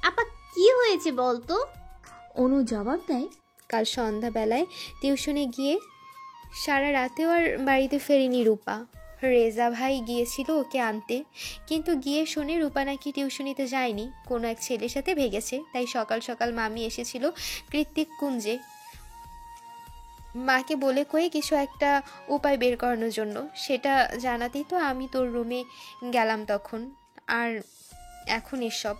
আপা কি হয়েছে বলতো? অনু জবাব দেয়, কাল সন্ধ্যাবেলায় টিউশনে গিয়ে সারা রাতেও আর বাড়িতে ফেরেনি রূপা। রেজা ভাই গিয়েছিল ওকে আনতে, কিন্তু গিয়ে শুনে রূপা নাকি টিউশনিতে যায়নি, কোনো এক ছেলের সাথে ভেগেছে। তাই সকাল সকাল মামি এসেছিল কৃত্তিক কুঞ্জে মাকে বলে কয়ে কিছু একটা উপায় বের করানোর জন্য। সেটা জানাতেই তো আমি তোর রুমে গেলাম তখন, আর এখন এসব।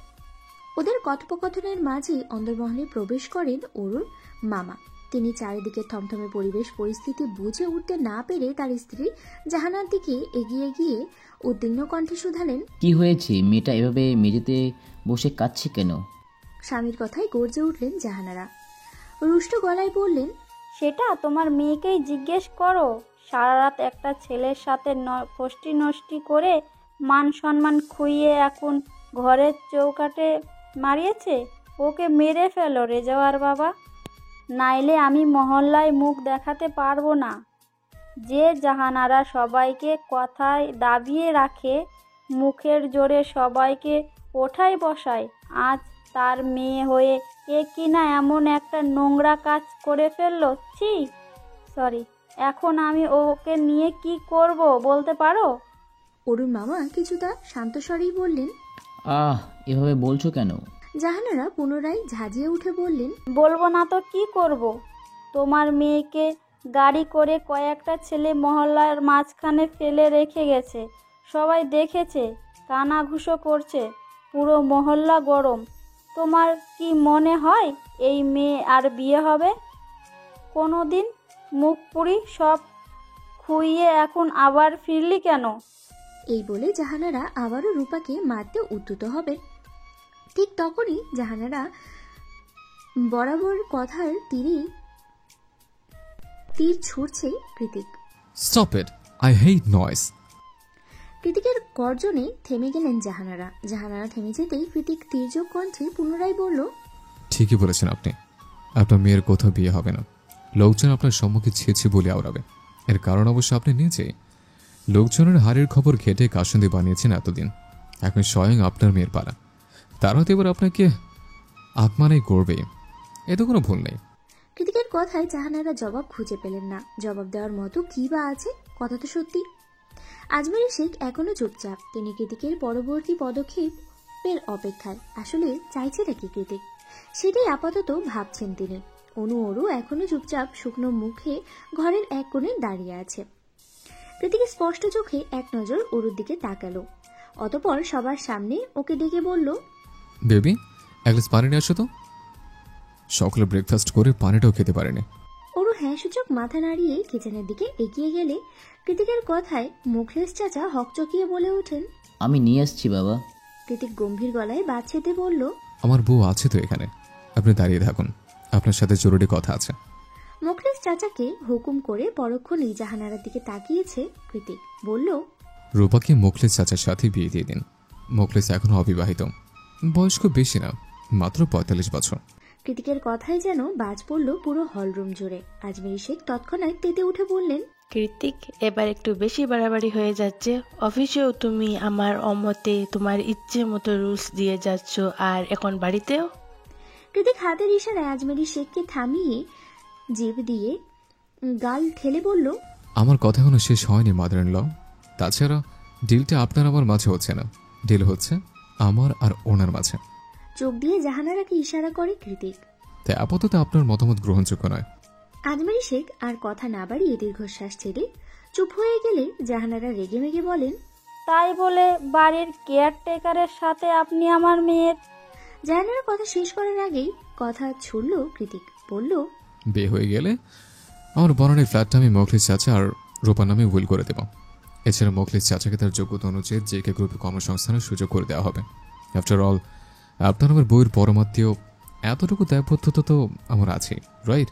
ওদের কথোপকথনের মাঝে অন্দরমহলে প্রবেশ করেন অরুর মামা। তিনি চারিদিকে থমথমে পরিবেশ পরিস্থিতি বুঝে উঠতে না পেরে তার স্ত্রী জাহানার দিকে এগিয়ে গিয়ে উদ্বিগ্ন কণ্ঠে শুধালেন, কি হয়েছে? মেয়েটা এভাবে মেঝেতে বসে কাঁদছে কেন? স্বামীর কথায় গর্জে উঠলেন জাহানারা। রুষ্ট গলায় বললেন, সেটা তোমার মেয়েকেই জিজ্ঞেস করো। সারা রাত একটা ছেলের সাথে ফষ্টি নষ্টি করে মান সম্মান খুইয়ে এখন ঘরের চৌকাটে মারিয়েছে। ওকে মেরে ফেলো রেজাওয়ার বাবা, নাইলে আমি মহল্লায় মুখ দেখাতে পারবো না। যে জাহানারা সবাইকে কথায় দাবিয়ে রাখে, মুখের জোরে সবাইকে ওঠায় বসায়, আজ তার মেয়ে হয়ে এ কিনা এমন একটা নোংরা কাজ করে ফেললো। ছি, সরি। এখন আমি ওকে নিয়ে কি করব বলতে পারো? অরুর মামা কিছুটা শান্ত স্বরেই বললেন। এভাবে বলছো কেন? জাহানারা পুনরায় ঝাঁঝিয়ে উঠে বললেন, বলবো না তো কি করব? তোমার মেয়েকে গাড়ি করে কয়েকটা ছেলে মহল্লার মাঝখানে ফেলে রেখে গেছে। সবাই দেখেছে, কানাঘুষো করছে, পুরো মহল্লা গরম। তোমার কি মনে হয় এই মেয়ে আর বিয়ে হবে কোনো দিন? মুখ পুরি সব খুইয়ে এখন আবার ফিরলি কেন? এই বলে জাহানারা আবারও রূপাকে মারতে উদ্যত হবে। ঠিক তখনই জাহানারা বরাবর কথার তীর ছুড়ছে Kritik. Stop it, I hate noise. কৃতিকের গর্জনে থেমে গেলেন জাহানারা। জাহানারা থেমে যেতেই কৃতিক তীর্যক কণ্ঠে পুনরায় বলল, ঠিকই বলেছেন আপনি। আপনার মেয়ের কোথাও বিয়ে হবে না। লোকজন আপনার সম্মুখে ছেঁচে বলে আওড়াবে। এর কারণ অবশ্য আপনি নিজেই। লোকজনের হারের খবর ঘেটে কাসুন্দি বানিয়েছেন এতদিন। এখন স্বয়ং আপনার মেয়ের পালা। তার হতে এবার আপনাকে আত্মানাই করবে, এতে কোনো ভুল নেই। কৃতিকের কথায় জাহানারা জবাব খুঁজে পেলেন না। জবাব দেওয়ার মতো কি বা আছে? কথা তো সত্যি। আজমেরি শেখ এখনো চুপচাপ। তিনি কৃতিকের পরবর্তী পদক্ষেপের অপেক্ষায়। আসলে চাইছেটা কি কৃতিক, সেটাই আপাতত ভাবছেন তিনি। অরু এখনো চুপচাপ শুকনো মুখে ঘরের এক কোণে দাঁড়িয়ে আছে। কৃতিক স্পষ্ট চোখে এক নজর অরুর দিকে তাকালো, অতঃপর সবার সামনে ওকে ডেকে বলল, বেবি, এক গ্লাস পানি নিয়ে আসো তো। সকালে ব্রেকফাস্ট করে পানিটাও খেতে পারেনি। অরু হ্যাঁ সূচক মাথা নাড়িয়ে কিচেনের দিকে এগিয়ে গেলে কৃতিকের কথায় মুখলেস চাচা হকচকিয়ে বলে ওঠেন, আমি নিয়ে আসছি বাবা। কৃতিক গম্ভীর গলায় বাদ ছেতে বলল, আমার বউ আছে তো এখানে, আপনি দাঁড়িয়ে থাকুন, আপনার সাথে জরুরি কথা আছে। মুখলেস চাচাকে হুকুম করে পরক্ষণেই জাহানারার দিকে তাকিয়েছে কৃতিক। বলল, রূপাকে মুখলেস চাচার সাথে বিয়ে দিয়ে দিন। মুখলেস এখনো অবিবাহিত, বয়স খুব বেশি না, মাত্র 45 বছর। কৃতিকের কথায় যেন বাজ পড়ল পুরো হলরুম জুড়ে। আজমেরি শেখ তৎক্ষণাৎ তেতে উঠে বললেন, কৃতিক, এবার একটু বেশি বাড়াবাড়ি হয়ে যাচ্ছে। অফিসেও তুমি আমার অমতে তোমার ইচ্ছে মতো রুলস দিয়ে যাচ্ছ, আর এখন বাড়িতেও। কৃতিক হাতের ইশারায় আজমেরি শেখকে থামিয়ে জিভ দিয়ে গাল ঠেলে বলল, আমার কথা এখনো শেষ হয়নি মাদার ইন ল। তাছাড়া ডিলটা আপনার আমার মাঝে হচ্ছে না, ডিল হচ্ছে আমার আর ওনার মাঝে। চোখ দিয়ে জাহানারাকে ইশারা করে কৃতিক। তাই আপাতত আপনার মতামত গ্রহণযোগ্য নয়। আজমেরি শেখ আর কথা না বাড়িয়ে দীর্ঘশ্বাস ছেড়ে চুপ হয়ে গেলে জাহানারা রেগে মেগে বলেন, তাই বলে বাড়ির কেয়ারটেকারের সাথে আপনি আমার মেয়ের? জাহানারা কথা শেষ করার আগেই কথা ছুড়ল কৃতিক। বলল, বিয়ে হয়ে গেলে আমার বনানের ফ্ল্যাটটা আমি মুখলেস চাচা আর রূপার নামে উইল করে দেব। এছাড়া মুখলেস চাচাকে তার যোগ্যতা অনুযায়ী জেকে গ্রুপে কর্মসংস্থানের সুযোগ করে দেওয়া হবে। আফটার অল, আপনার আমার বইয়ের পরমাত্মীয়, এতটুকু দায়বদ্ধতা তো আমার আছে, রাইট?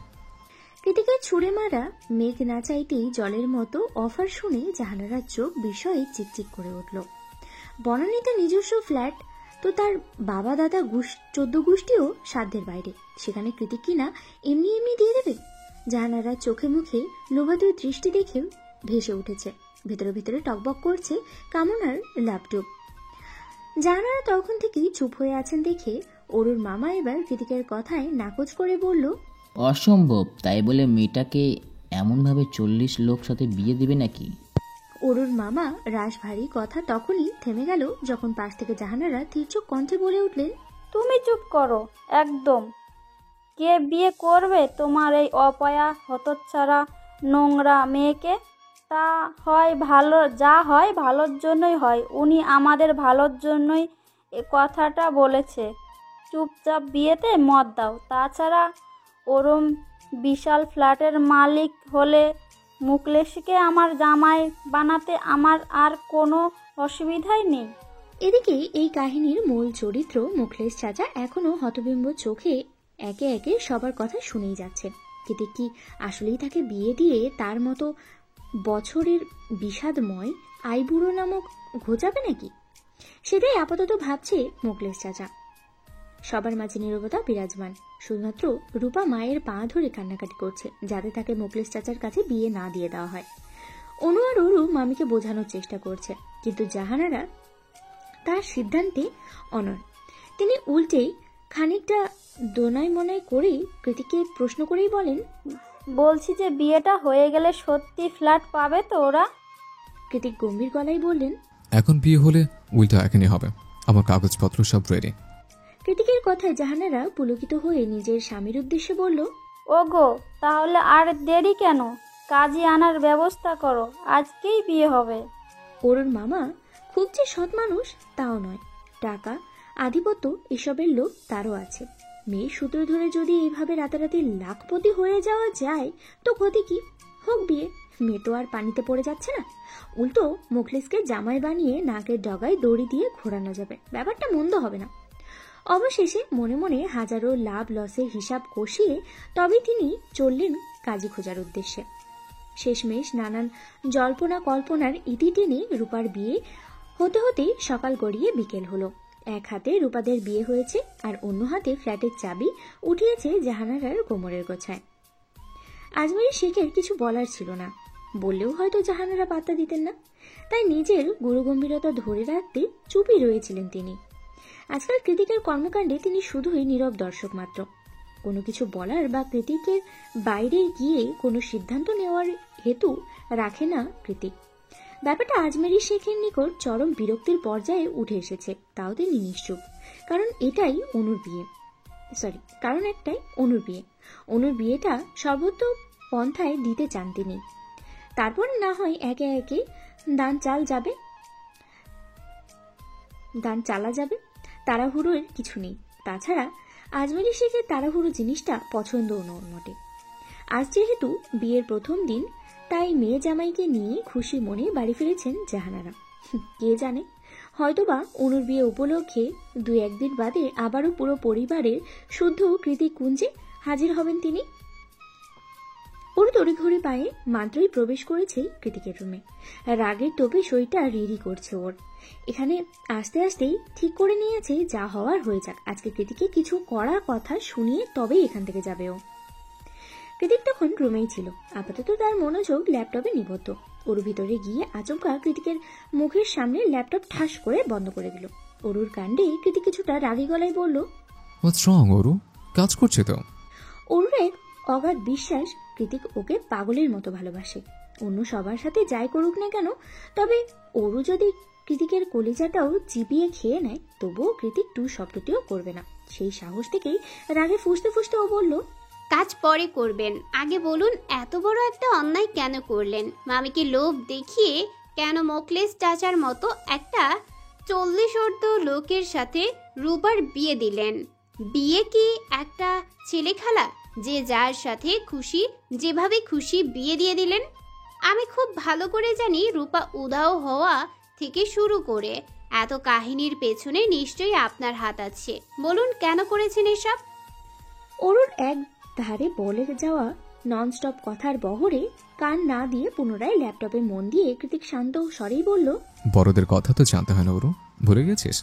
কৃতিকের ছুঁড়ে মারা মেঘ না চাইতেই জলের মতো অফার শুনে জাহানারার চোখ বিষয়ে চিকচিক করে উঠল। বনানীতে নিজস্ব ফ্ল্যাট তো তার বাবা দাদা 14 গোষ্ঠীও সাধ্যের বাইরে, সেখানে কৃতিক কিনা এমনি এমনি দিয়ে দেবে? জাহানারার চোখে মুখে লোভাতুর দৃষ্টি দেখেও ভেসে উঠেছে। ভেতরে ভেতরে টকবক করছে কামনার ল্যাপটপ। জাহানারা তখন থেকেই চুপ হয়ে আছেন দেখে অরুর মামা এবার কৃতিকের কথায় নাকচ করে বলল, অসম্ভব। তাই বলে মেয়েটাকে এমনভাবে 40 লোক সাথে বিয়ে দিবে নাকি? অরুর মামা রাশ ভারী কথা তখনই থেমে গেল যখন পাশ থেকে জাহানারা তীর্যক কণ্ঠে বলে উঠলেন, তুমি চুপ করো একদম। কে বিয়ে করবে তোমার এই অপয়া হতচ্ছাড়া নোংরা মেয়েকে? তা হয় ভালো, যা হয় ভালোর জন্যই হয়। উনি আমাদের ভালোর জন্যই এ কথাটা বলেছে। চুপচাপ বিয়েতে মত দাও। তাছাড়া ওরম বিশাল ফ্ল্যাটের মালিক হলে মুখলেশকে আমার জামাই বানাতে আমার আর কোনো অসুবিধাই নেই। এদিকে এই কাহিনীর মূল চরিত্র মুখলেশ চাচা এখনো হতবিম্ব চোখে একে একে সবার কথা শুনেই যাচ্ছে। কৃতিক কি আসলেই তাকে বিয়ে দিয়ে তার মতো বছরের বিষাদময় আইবুড়ো নামক ঘোচাবে নাকি? সেটাই আপাতত ভাবছে মুখলেশ চাচা। সবার মাঝে নীরবতা বিরাজমান। শুধুমাত্র রূপা মায়ের পা ধরে কান্নাকাটি করছে যাতে তাকে মুখলেশ চাচার কাছে বিয়ে না দিয়ে দেওয়া হয়। অনু আর অরু মামিকে বোঝানোর চেষ্টা করছে, কিন্তু জাহানারা তার সিদ্ধান্তে অনড়। তিনি উল্টেই খানিকটা দোনায় মনায় করেই কৃতিককে প্রশ্ন করেই বলেন, বলছি যে বিয়েটা হয়ে গেলে সত্যি ফ্ল্যাট পাবে তো ওরা? কৃতিক গম্ভীর গলায় বললেন, এখন বিয়ে হলে উল্টা এখনই হবে, আমার কাগজপত্র সব রেডি। কৃতিকের কথায় জাহানারা পুলকিত হয়ে নিজের স্বামীর উদ্দেশ্যে বলল, ওগো, তাহলে আর দেরি কেন? কাজী আনার ব্যবস্থা করো, আজকেই বিয়ে হবে। অরুর মামা খুব যে সৎ মানুষ তাও নয়, টাকা আধিপত্য এসবের লোভ তারও আছে। মেয়ের সূত্র ধরে যদি এইভাবে রাতারাতি লাখপতি হয়ে যাওয়া যায় তো ক্ষতি কি? হোক বিয়ে, মেয়ে তো আর পানিতে পড়ে যাচ্ছে না। উল্টো মুখলিসকে জামাই বানিয়ে নাকের ডগায় দড়ি দিয়ে ঘোরানো যাবে, ব্যাপারটা মন্দ হবে না। অবশেষে মনে মনে হাজারো লাভ লসের হিসাব কষিয়ে তবে তিনি চললেন কাজী খোঁজার উদ্দেশ্যে। শেষমেশ নানান জল্পনা কল্পনার ইতি টেনে রূপার বিয়ে হতে হতে সকাল গড়িয়ে বিকেল হলো। এক হাতে রূপাদের বিয়ে হয়েছে আর অন্য হাতে ফ্ল্যাটের চাবি উঠিয়েছে জাহানারার কোমরের গোছায়। আজমেরি শেখের কিছু বলার ছিল না, বললেও হয়তো জাহানারা পাত্তা দিতেন না, তাই নিজের গুরুগম্ভীরতা ধরে রাখতে চুপই রয়েছিলেন তিনি। আজকাল কৃতিকের কর্মকাণ্ডে তিনি শুধুই নীরব দর্শক মাত্র। কোনো কিছু বলার বা কৃতিকের বাইরে গিয়ে কোনো সিদ্ধান্ত নেওয়ার হেতু রাখে না কৃতিক। ব্যাপারটা আজমেরি শেখের নিকট চরম বিরক্তির পর্যায়ে উঠে এসেছে, তাও তিনি নিশ্চুপ। কারণ একটাই অনুর বিয়ে। অনুর বিয়েটা সর্বোচ্চ পন্থায় দিতে চান তিনি। তারপর না হয় একে একে দান চালা যাবে, তাড়াহুড়োর কিছু নেই। তাছাড়া আজমেরি শেখের তাড়াহুড়ো জিনিসটা পছন্দও নটে। আজ যেহেতু বিয়ের প্রথম দিন, তাই মেয়ে জামাইকে নিয়ে খুশি মনে বাড়ি ফিরেছেন জাহানারা। কে জানে, হয়তোবা অনুর বিয়ে উপলক্ষে 2-1 দিন বাদে আবারও পুরো পরিবারের শুদ্ধ কৃতিক কুঞ্জে হাজির হবেন তিনি। ওর তড়িঘড়ি পায়ে মাত্রই প্রবেশ করেছে কৃতিকের রুমে। রাগের টোপে শরীরটা রিরি করছে ওর। এখানে আস্তে আস্তেই ঠিক করে নিয়েছে যা হওয়ার হয়ে যাক, আজকে কৃতিকে কিছু কড়া কথা শুনিয়ে তবেই এখান থেকে যাবে ও। কৃতিক তখন রুমেই ছিল, আপাতত তার মনোযোগ ল্যাপটপে নিবদ্ধ। ওর ভিতরে গিয়ে আচমকা কৃতিকের মুখের সামনে ল্যাপটপ ঠাস করে বন্ধ করে দিল। অরুর কাণ্ডে কৃতিক কিছুটা রাগী গলায় বলল, হোয়াটস রং অরু? কাজ করছে তো? অরুর এক অগাধ বিশ্বাস কৃতিক ওকে পাগলের মতো ভালোবাসে। অন্য সবার সাথে যাই করুক না কেন, তবে অরু যদি কৃতিকের কলিজাটাও চিবিয়ে খেয়ে নেয় তবুও কৃতিক টু শব্দটিও করবে না। সেই সাহস থেকেই রাগে ফুঁসতে ফুঁসতে ও বলল, কাজ পরে করবেন, আগে বলুন এত বড় একটা অন্যায় কেন করলেন? মামিকে লোভ দেখিয়ে কেন মোকলেস চাচার মতো একটা 40 লোকের সাথে রূপার বিয়ে দিলেন? বিয়ে কি একটা ছেলে খেলা যে যার সাথে খুশি যেভাবে খুশি বিয়ে দিয়ে দিলেন? আমি খুব ভালো করে জানি রূপা উধাও হওয়া থেকে শুরু করে এত কাহিনীর পেছনে নিশ্চয়ই আপনার হাত আছে। বলুন কেন করেছেন এসব? অরুর এক ধারে বলে যাওয়া ননস্টপ কথার বহরে কান না দিয়ে পুনরায় ল্যাপটপে মন দিয়ে কৃতিক শান্ত স্বরেই বলল, বড়দের কথা তো জানতে হয় না অরু, ভুলে গেছিস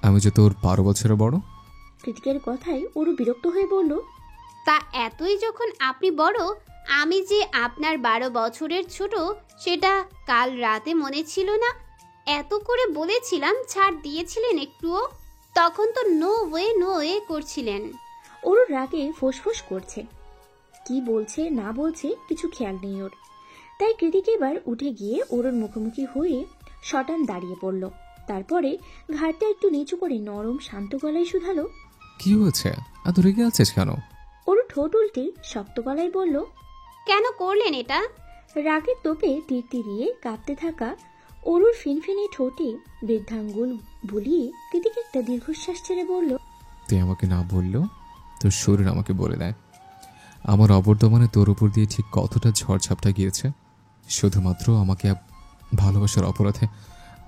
আমি যে তোর 12 বছরের বড়? কৃতিকের কথায় অরু বিরক্ত হয়ে বলল, তা এতই যখন আপনি বড়, আমি যে আপনার 12 বছরের ছোট সেটা কাল রাতে মনে ছিল না? এত করে বলেছিলাম, ছাড় দিয়েছিলেন একটুও? তখন তো নো ওয়ে করছিলেন। অরুর রাগে ফোঁসফোঁস করছে, কি বলছে না বলছে কিছু খেয়াল নেই ওর। তাই কৃতিক এবার উঠে গিয়ে অরুর মুখোমুখি হয়ে শটান দাঁড়িয়ে পড়ল। তারপরে ঘাটটা একটু নিচু করে নরম শান্ত গলায় শুধালো, কি হয়েছে, এত রেগে আছিস কেন? অরু ঠোঁট উল্টে শক্ত গলায় বলল, কেন করলেন এটা? রাগের তোপে তীর কাঁপতে থাকা অরুর ফিনফিনে ঠোঁটে বৃদ্ধাঙ্গুল বুলিয়ে কৃতিক একটা দীর্ঘশ্বাস ছেড়ে বলল, তুই আমাকে না বললেও তোর শরীর আমাকে বলে দেয় আমার অবর্তমানে তোর উপর দিয়ে ঠিক কতটা ঝড়ঝাপটা গিয়েছে। শুধুমাত্র আমাকে ভালোবাসার অপরাধে,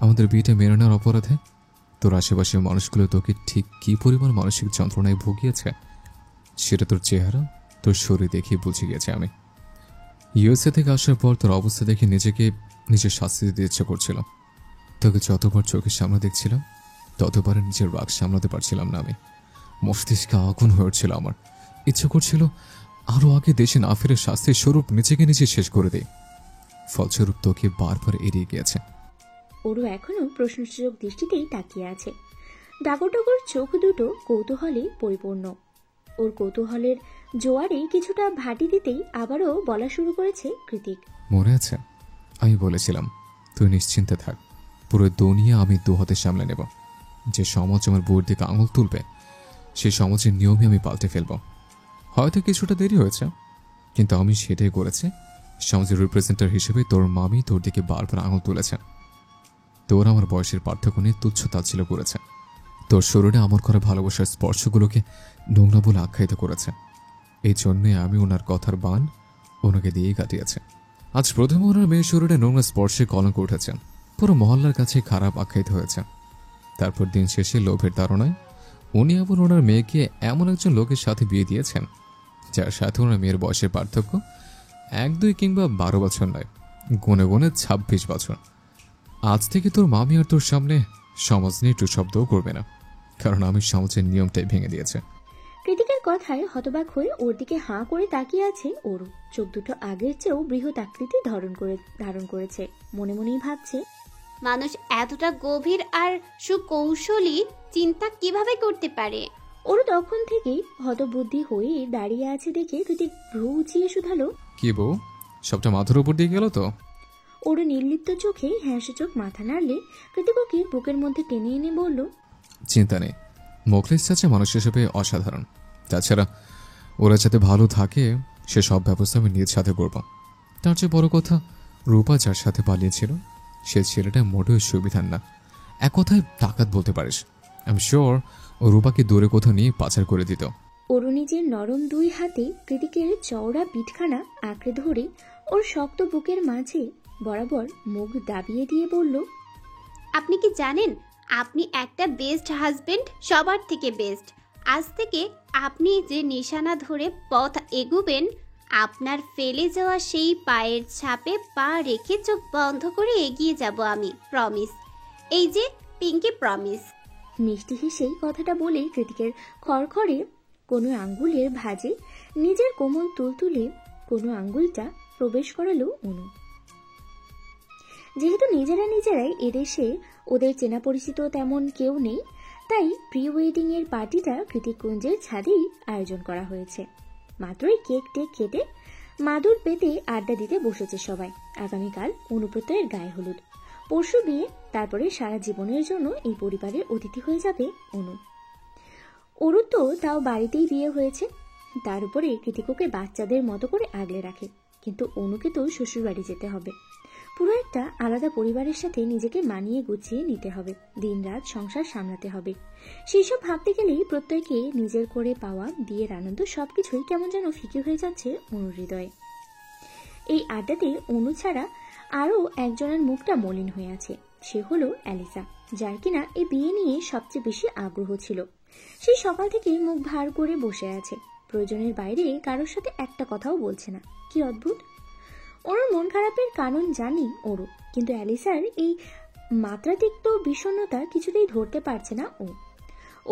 আমাদের বিয়েটা মেনে নেওয়ার অপরাধে তোর আশেপাশের মানুষগুলো তোকে ঠিক কি পরিমাণ মানসিক যন্ত্রণায় ভুগিয়েছে সেটা তোর চেহারা, তোর শরীর দেখে বুঝে গেছে আমি। ইউএসএ থেকে আসার পর তোর অবস্থা দেখে নিজের শাস্তি দিতে ইচ্ছে করছিল। তোকে যতবার চোখের সামনে দেখছিলাম ততবার নিজের রাগ সামলাতে পারছিলাম না আমি। মস্তিষ্কে আগুন হয়ে উঠছিল আমার, ইচ্ছে করছিল আরো আগে দেশে না ফিরে শাস্তির স্বরূপ নিজেকে নিজে শেষ করে দেয়। ফলস্বরূপ তোকে বারবার এড়িয়ে গিয়েছে। ওরও এখনো প্রশ্নসূচক দৃষ্টিতেই তাকিয়ে আছে। ডাগর ডাগর চোখ দুটো কৌতূহলে পরিপূর্ণ। ওর কৌতূহলের জোয়ারে কিছুটা ভাটি দিতেই আবারও বলা শুরু করেছে কৃতিক। মনে আছে আমি বলেছিলাম তুই নিশ্চিন্তে থাক, পুরো দুনিয়া আমি দু হাতে সামলে নেব। যে সমাজ আমার বউর দিকে আঙুল তুলবে সেই সমাজের নিয়মই আমি পাল্টে ফেলব। হয়তো কিছুটা দেরি হয়েছে, কিন্তু আমি সেটাই করেছি। সমাজের রিপ্রেজেন্টার হিসেবে তোর মামি তোর দিকে বারবার আঙুল তুলেছে। তোর আমার বয়সের পার্থক্য নিয়ে তুচ্ছ তাচ্ছিল্য করেছে। তোর শরীরে আমার করা ভালোবাসার স্পর্শগুলোকে নোংরা বলে আখ্যায়িত করেছে। এই জন্যে আমি ওনার কথার বান ওনাকে দিয়েই কাটিয়েছে। আজ প্রথম ওনার মেয়ের শরীরে নোংরা স্পর্শে কলঙ্ক উঠেছে, পুরো মহল্লার কাছে খারাপ আখ্যায়িত হয়েছে। তারপর দিন শেষে লোভের তাড়নায় উনি আবার ওনার মেয়েকে এমন একজন লোকের সাথে বিয়ে দিয়েছেন যার সাথে ওনার মেয়ের বয়সের পার্থক্য 1, 2 কিংবা 12 বছর নয়, গুনে গুনে 26 বছর। আজ থেকে তোর মামি আর তোর সামনে সমাজ নিয়ে একটু শব্দও করবে না, কারণ আমি সমাজের নিয়মটাই ভেঙে দিয়েছে। কৃতিকের কথায় হতবাক হয়ে ওর দিকে হাঁ করে তাকিয়ে আছে ওরু। চোখ দুটো আগের চেয়েও বৃহৎ আকৃতি ধারণ করেছে। মনে মনেই ভাবছে, মানুষ এতটা গভীর আর সুকৌশলী চিন্তা কিভাবে করতে পারে। ওরু তখন থেকেই হতবুদ্ধি হয়ে দাঁড়িয়ে আছে দেখে কৃতিক ভ্রু উঁচিয়ে শুধালো, কি বউ, সবটা মাথার উপর দিয়ে গেল তো? ওরু নির্লিপ্ত চোখে হ্যাঁসূচক মাথা নাড়লে কৃতিক ওকে বুকের মধ্যে টেনে এনে বলল, চিন্তা নেই, মোখলেস চাচা মানুষ হিসেবে অসাধারণ। তাছাড়া ওরা যাতে ভালো থাকে সে সব ব্যবস্থা আমি নিজ সাথে করব। তার চেয়ে বড় কথা, রূপা যার সাথে পালিয়েছিল সে ছেলেটা মোটেও সুবিধার না। এক কথায় ডাকাত বলতে পারিস। আমি শিওর ও রূপাকে দূরে কোথাও নিয়ে পাচার করে দিত। ওরু নিজের নরম 2 হাতে কৃতিকের চওড়া পিঠখানা আঁকড়ে ধরে ওর শক্ত বুকের মাঝে বরাবর মুখ দাবিয়ে দিয়ে বলল, আপনি কি জানেন আপনি একটা বেস্ট হাজবেন্ড, সবার থেকে বেস্ট। আজ থেকে আপনি যে নিশানা ধরে পথ এগুবেন, আপনার ফেলে যাওয়া সেই পায়ের ছাপে পা রেখে চোখ বন্ধ করে এগিয়ে যাব আমি, প্রমিস। এই যে পিঙ্কি, প্রমিস। মিষ্টি হেসেই কথাটা বলে কৃতিকের খড়খড়ে কোনো আঙ্গুলের ভাঁজে নিজের কোমল তুলতুলে কোনো আঙ্গুলটা প্রবেশ করালো অনু। যেহেতু নিজেরাই এদেশে ওদের চেনা পরিচিত তেমন কেউ নেই, তাই প্রি ওয়েডিং এর পার্টিটা কৃতিককুঞ্জের ছাদেই আয়োজন করা হয়েছে। মাত্রই কেক টেক কেটে মাদুর পেতে আড্ডা দিতে বসেছে সবাই। আগামীকাল অনুপ্রত্যয়ের গায়ে হলুদ, পরশু বিয়ে, তারপরে সারা জীবনের জন্য এই পরিবারের অতিথি হয়ে যাবে অনু। ওরু তো তাও বাড়িতেই বিয়ে হয়েছে, তার উপরে কৃতিককে বাচ্চাদের মতো করে আগলে রাখে। কিন্তু অনুকে তো শ্বশুর বাড়ি যেতে হবে, পুরো একটা আলাদা পরিবারের সাথে নিজেকে মানিয়ে গুছিয়ে নিতে হবে, দিনরাত সংসার সামলাতে হবে। সেই সব ভাবতে গেলেই প্রত্যয়কে নিজের করে পাওয়া বিয়ের আনন্দ সবকিছুই কেমন যেন ফিকে হয়ে যাচ্ছে অনুর হৃদয়ে। এই আড্ডাতে অনু ছাড়া আরও একজনের মুখটা মলিন হয়ে আছে, সে হলো অ্যালিসা, যার কিনা এই বিয়ে নিয়ে সবচেয়ে বেশি আগ্রহ ছিল। সেই সকাল থেকে মুখ ভার করে বসে আছে, প্রয়োজনের বাইরে কারোর সাথে একটা কথাও বলছে না। কি অদ্ভুত! ওর মন খারাপের কারণ জানি ওরও, কিন্তু অ্যালিসার এই মাত্রাতিরিক্ত বিষণ্ণতা কিছুতেই ধরতে পারছে না ও।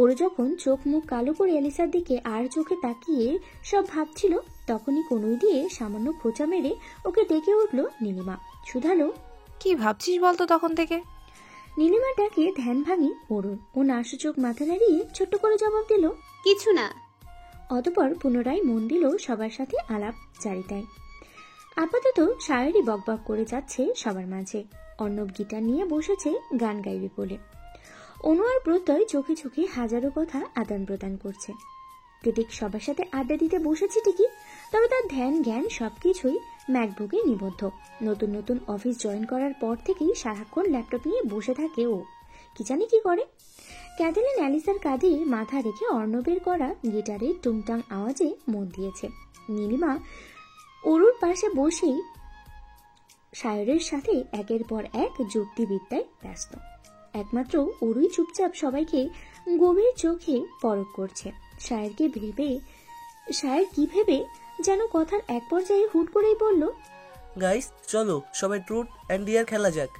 ওর যখন চোখ মুখ কালো করে অ্যালিসার দিকে আর চোখে তাকিয়ে সব ভাবছিল, তখনই কনুই দিয়ে সামান্য খোঁচা মেরে ওকে ডেকে উঠল নীলিমা। শুধালো, কি ভাবছিস বলতো তখন থেকে? নীলিমা ডাকে ধ্যান ভাঙি ওরুর। ও নাসূচক মাথা নাড়িয়ে ছোট্ট করে জবাব দিল, কিছু না। অতঃপর পুনরায় মন দিল সবার সাথে আলাপ চারিতায়। আপাতত শায়েরি বকবক করে যাচ্ছে সবার মাঝে। অর্ণব গিটার নিয়ে বসেছে গান গাইবে বলে। অনু আর প্রত্যয় চোখে চোখে হাজারো কথা আদান প্রদান করছে। কৃতিক সবার সাথে আড্ডা দিতে বসেছে ঠিকই, তবে তার ধ্যান জ্ঞান সবকিছুই ম্যাকবুকে নিবদ্ধ। নতুন নতুন অফিস জয়েন করার পর থেকেই সারাক্ষণ ল্যাপটপ নিয়ে বসে থাকে ও, কি জানি কি করে। ক্যাথলিন অ্যালিসার কাঁধে মাথা রেখে অর্ণবের করা গিটারের টুংটাং আওয়াজে মন দিয়েছে। নীলিমা অরুর পাশে বসেই শায়রের সাথে একের পর এক যুক্তিবিদ্যায় ব্যস্ত। একমাত্র অরুই চুপচাপ সবাইকে গভীর চোখে পরখ করছে। শায়ের কি ভেবে যেন কথার এক পর্যায়ে হুট করেই বলল, গাইস চলো সবাই ট্রুথ অ্যান্ড ডিয়ার খেলা যাক।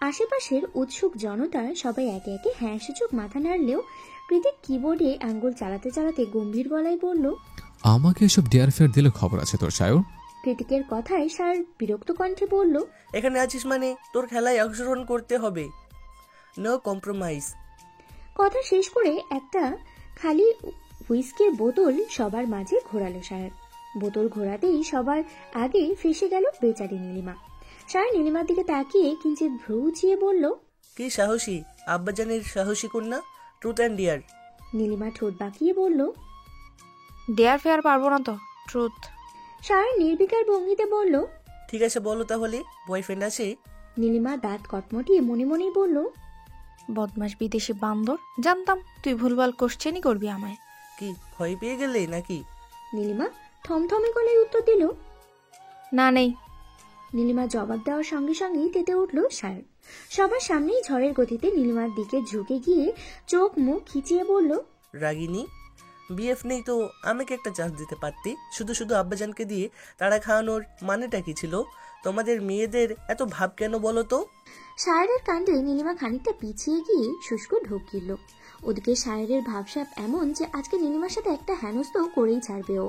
আশেপাশের উৎসুক জনতা সবাই একে একে হ্যাঁ সূচক মাথা নাড়লেও কৃতিক কিবোর্ডে আঙ্গুল চালাতে চালাতে গম্ভীর গলায় বলল, আমাকে এসব ডিয়ার ফেয়ার দিলে খবর আছে তোর শায়র। কৃতিকের কথায় শায়ের বিরক্ত কণ্ঠে বলল, এখানে আছিস মানে তোর খেলায় অংশগ্রহণ করতে হবে, নো কম্প্রোমাইজ। কথা শেষ করে একটা খালি হুইস্কির বোতল সবার মাঝে ঘোরালো সায়র। বোতল ঘোরাতেই সবার আগে ফেসে গেল বেচারি নীলিমা। সায়র নীলিমার দিকে তাকিয়ে কিঞ্চিত ভ্রু উঁচিয়ে বলল, কি সাহসী, আব্বাজানের সাহসী কন্যা, ট্রুথ অ্যান্ড ডিয়ার। নীলিমা ঠোঁট বাঁকিয়ে বলল, ডেয়ার ফেয়ার পারবো না তো, ট্রুথ। সায়র নির্বিকার ভঙ্গিতে বলল, ঠিক আছে বলো তাহলে, বয়ফ্রেন্ড আছে? নীলিমা দাঁত কটমটিয়ে মনে মনেই বলল, বদমাস বিদেশি বান্দর, জানতাম তুই ভুলভাল কোশ্চেনই করবি আমায়। কি ভয় পেয়ে গেলে নাকি? নীলিমা থমথমে গলায় উত্তর দিল, না নেই। নীলিমা জবাব দেওয়ার সঙ্গে সঙ্গেই তেতে উঠল সায়র। সবার সামনেই ঝড়ের গতিতে নীলিমার দিকে ঝুঁকে গিয়ে চোখ মুখ খিচিয়ে বলল, রাগিনী, বিএফ নেই তো আমাকে একটা চান্স দিতে পারতি। শুধু শুধু আব্বাজানকে দিয়ে তারা খাওয়ানোর মানেটা কি ছিল? তোমাদের মেয়েদের এত ভাব কেন বলো তো? সায়রের কাণ্ডে নীলিমা খানিকটা পিছিয়ে গিয়ে শুষ্ক ঢোক গিলল। ওদিকে সায়রের ভাবসাব এমন যে আজকে নীলিমার সাথে একটা হেনস্থ করেই ছাড়বে ও।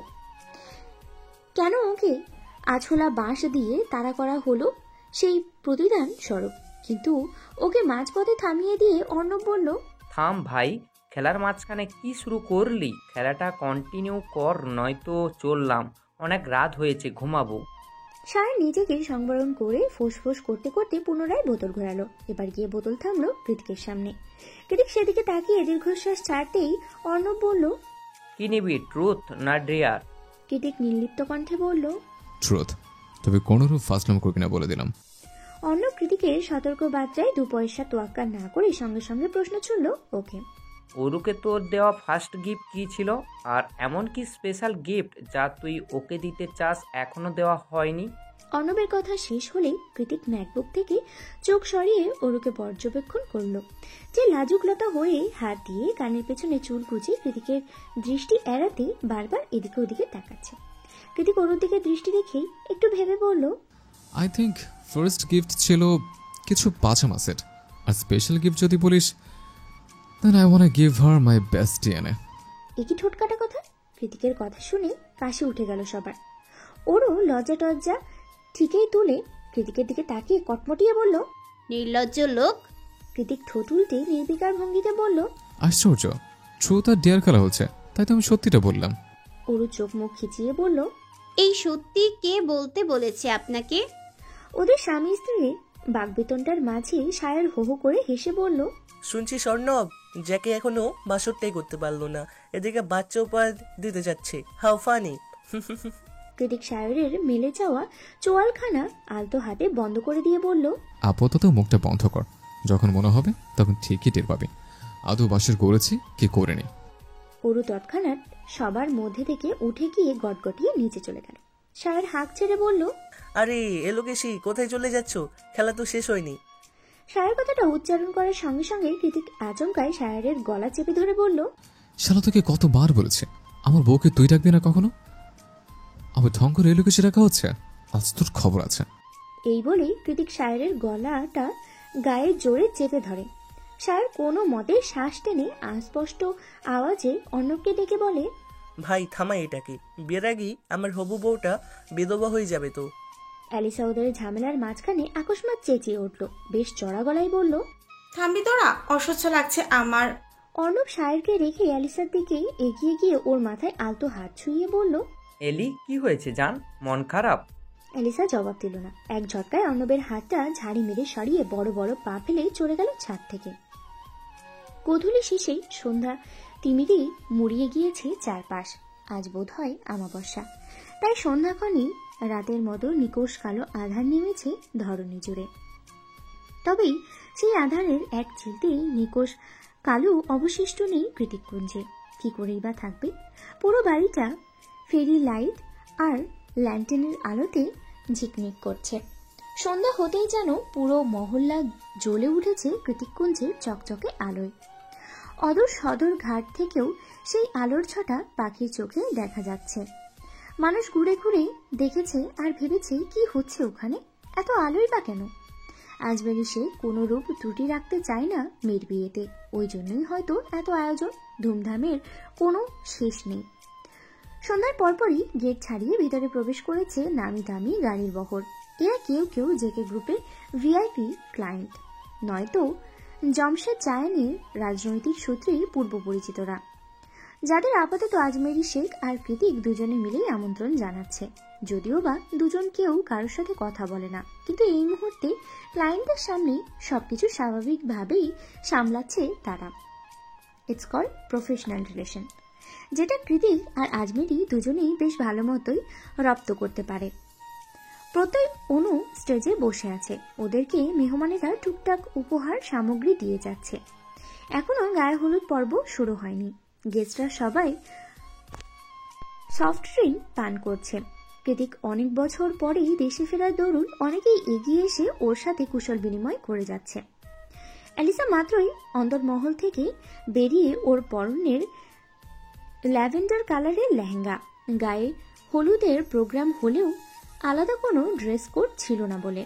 কেন ওকে আছলা বাঁশ দিয়ে তাড়া করা হলো সেই প্রতিদান স্বরূপ। কিন্তু ওকে মাঝপথে থামিয়ে দিয়ে অর্ণব বলল, থাম ভাই, খেলার মাঝখানে কি শুরু করলি? খেলাটা কন্টিনিউ কর, নয়তো চললাম। অনেক রাত হয়েছে, ঘুমাবো। সায়র নিজেকে সংবরণ করে ফোঁস করতে করতে পুনরায় বোতল ঘোরালো। এবার গিয়ে বোতল থামলো কৃতিকের সামনে। কৃতিক সেদিকে তাকিয়ে দীর্ঘশ্বাস ছাড়তেই অর্ণব বলল, কি নিবি, ট্রুথ না ডেয়ার? কৃতিক নির্লিপ্ত কণ্ঠে বলল, ট্রুথ। তবে কোনোরূপ ফাজলাম করবি না বলে দিলাম। অর্ণব কৃতিকের সতর্ক বার্তায় 2 পয়সা তোয়াক্কা না করে সঙ্গে সঙ্গে প্রশ্ন ছুড়ল, ওকে ওরুকে তোর দেওয়া ফার্স্ট গিফট কি ছিল? আর এমন কি স্পেশাল গিফট যা তুই ওকে দিতে চাস এখনো দেওয়া হয়নি? অর্ণবের কথা শেষ হলেই কৃতিক ম্যাকবুক থেকে চোখ সরিয়ে ওরুকে পর্যবেক্ষণ করল। যে লাজুকলতা হয়ে হাত দিয়ে কানের পেছনে চুল কুচে কৃতিকের দৃষ্টি এড়াতে বারবার এদিকে ওদিকে তাকাচ্ছে। কৃতিক ওর দিকে দৃষ্টি রেখেই একটু ভেবে বলল, আই থিঙ্ক ফার্স্ট গিফট ছিল কিছু পাজামা সেট। আর স্পেশাল গিফট যদি বলিস, then I want give her my best DNA. একই ঠোঁট কাটা কথা। কৃতিকের কথা শুনে কাশি উঠে গেল সবার। ওরও লজ্জা টজ্জা ঠিকই তুলে কৃতিকের দিকে তাকিয়ে কটমটিয়ে বলল, নির্লজ্জ লোক। কৃতিক ঠোঁট উল্টে নির্বিকার ভঙ্গিতে বলল, আশ্চর্য, ট্রুথ আর ডেয়ার খেলা হচ্ছে, তাই তো আমি সত্যিটা বললাম। ওরু চোখ মুখ খিচিয়ে বলল, এই সত্যি কে বলতে বলেছে আপনাকে? ওদের স্বামী স্ত্রীর বাগবেতনটার মাঝে সায়র হো হো করে হেসে বলল, শুনছি স্বর্ণব যাকে এখনো বাসরটাই করতে পারলো না, এদিকে বাচ্চা উপহার দিতে যাচ্ছে। How funny. কৃতিক সায়রের মেলে যাওয়া চোয়ালখানা আলতো হাতে বন্ধ করে দিয়ে বলল, আপাতত মুখটা বন্ধ কর, যখন মনে হবে তখন ঠিকই টের পাবি আদৌ বাসর করেছি কি করিনি। ওরু তৎক্ষণাৎ সবার মধ্যে থেকে উঠে গিয়ে গটগটিয়ে নিচে চলে গেল। সায়র হাঁক ছেড়ে বলল, আরে এলোকেশি, কোথায় চলে যাচ্ছ? খেলা তো শেষ হয়নি। সায়র কথাটা উচ্চারণ করার সঙ্গে সঙ্গে কৃতিক আচমকায় সায়রের গলা চেপে ধরে বলল, শালা তোকে কতবার বলেছে আমার বউকে তুই ডাকবি না কখনো? আবার ঢং করে এলোকেশি রাখা হচ্ছে, আজ তোর খবর আছে। এই বলেই কৃতিক সায়রের গলাটা গায়ে জোরে চেপে ধরে। সায়র কোনো মতে শ্বাস টেনে অস্পষ্ট আওয়াজে অর্ণবকে ডেকে বলে, ভাই থামাই এটাকে, বিয়ের আগেই আমার হবু বউটা বিধবা হয়ে যাবে তো। অ্যালিসা ওদের ঝামেলার মাঝখানে আকস্মাৎ চেঁচিয়ে উঠল, বেশ চড়া গলায় বলল, থামবি তোরা, অসহ্য লাগছে আমার। অর্ণব সায়রকে রেখে অ্যালিসার দিকে এগিয়ে গিয়ে ওর মাথায় আলতো হাত ছুঁয়ে বলল, এলি, কি হয়েছে জান, মন খারাপ? অ্যালিসা জবাব দিল না। এক ঝটকায় অর্ণবের হাতটা ঝাড়ি মেরে সরিয়ে বড় বড় পা ফেলে চলে গেল ছাদ থেকে। গোধূলি শেষে সন্ধ্যা তিমিরেই মুড়িয়ে গিয়েছে চারপাশ। আজ বোধ হয় আমাবস্যা, তাই সন্ধ্যাক্ষণই রাতের মতো নিকোষ কালো আধার নেমেছে ধরণী জুড়ে। তবেই সেই আধারের এক চিলতেই নিকোষ কালো অবশিষ্ট নেই কৃতিককুঞ্জে। কি করেই বা থাকবে? পুরো বাড়িটা ফেরি লাইট আর ল্যান্টেনের আলোতে ঝিকমিক করছে। সন্ধ্যা হতেই যেন পুরো মহল্লা জ্বলে উঠেছে কৃতিককুঞ্জের চকচকে আলোয়। অদূর সদর ঘাট থেকেও সেই আলোর ছটা পাখির চোখে দেখা যাচ্ছে। মানুষ ঘুরে ঘুরে দেখেছে আর ভেবেছে কি হচ্ছে ওখানে, এত আলোই বা কেন? আজবাড়ি সে কোনো রূপ ত্রুটি রাখতে চায় না মেয়ের বিয়েতে, ওই জন্যই হয়তো এত আয়োজন, ধুমধামের কোনো শেষ নেই। সন্ধ্যার পরপরই গেট ছাড়িয়ে ভিতরে প্রবেশ করেছে নামি দামি গাড়ির বহর। এরা কেউ কেউ জেকে গ্রুপের ভিআইপি ক্লায়েন্ট, নয়তো জমশেদ জায়ানের রাজনৈতিক সূত্রেই পূর্ব পরিচিতরা, যাদের আপাতত আজমেরি শেখ আর কৃতিক দুজনে মিলেই আমন্ত্রণ জানাচ্ছে। যদিও বা দুজন কেউ কারোর সাথে কথা বলে না, কিন্তু এই মুহূর্তে ক্লায়েন্টদের সামনে সবকিছু স্বাভাবিকভাবেই সামলাচ্ছে তারা। ইটস কল প্রফেশনাল রিলেশন, যেটা কৃতিক আর আজমেরি দুজনেই বেশ ভালো মতোই রপ্ত করতে পারে। প্রত্যেক অনু স্টেজে বসে আছে, ওদেরকে মেহমানেরা টুকটাক উপহার সামগ্রী দিয়ে যাচ্ছে। এখনো গায়ে হলুদ পর্ব শুরু হয়নি। গেস্টরা সবাই সফট ড্রিঙ্ক পান করছে। কৃতিক অনেক বছর পরেই দেশে ফেরার দরুন অনেকেই এগিয়ে এসে ওর সাথে কুশল বিনিময় করে যাচ্ছে। অ্যালিসা মাত্রই অন্তর্মহল থেকে বেরিয়ে ওর পরনের ল্যাভেন্ডার কালারের লেহেঙ্গা, গায়ে হলুদের প্রোগ্রাম হলেও আলাদা কোনো ড্রেস কোড ছিল না বলে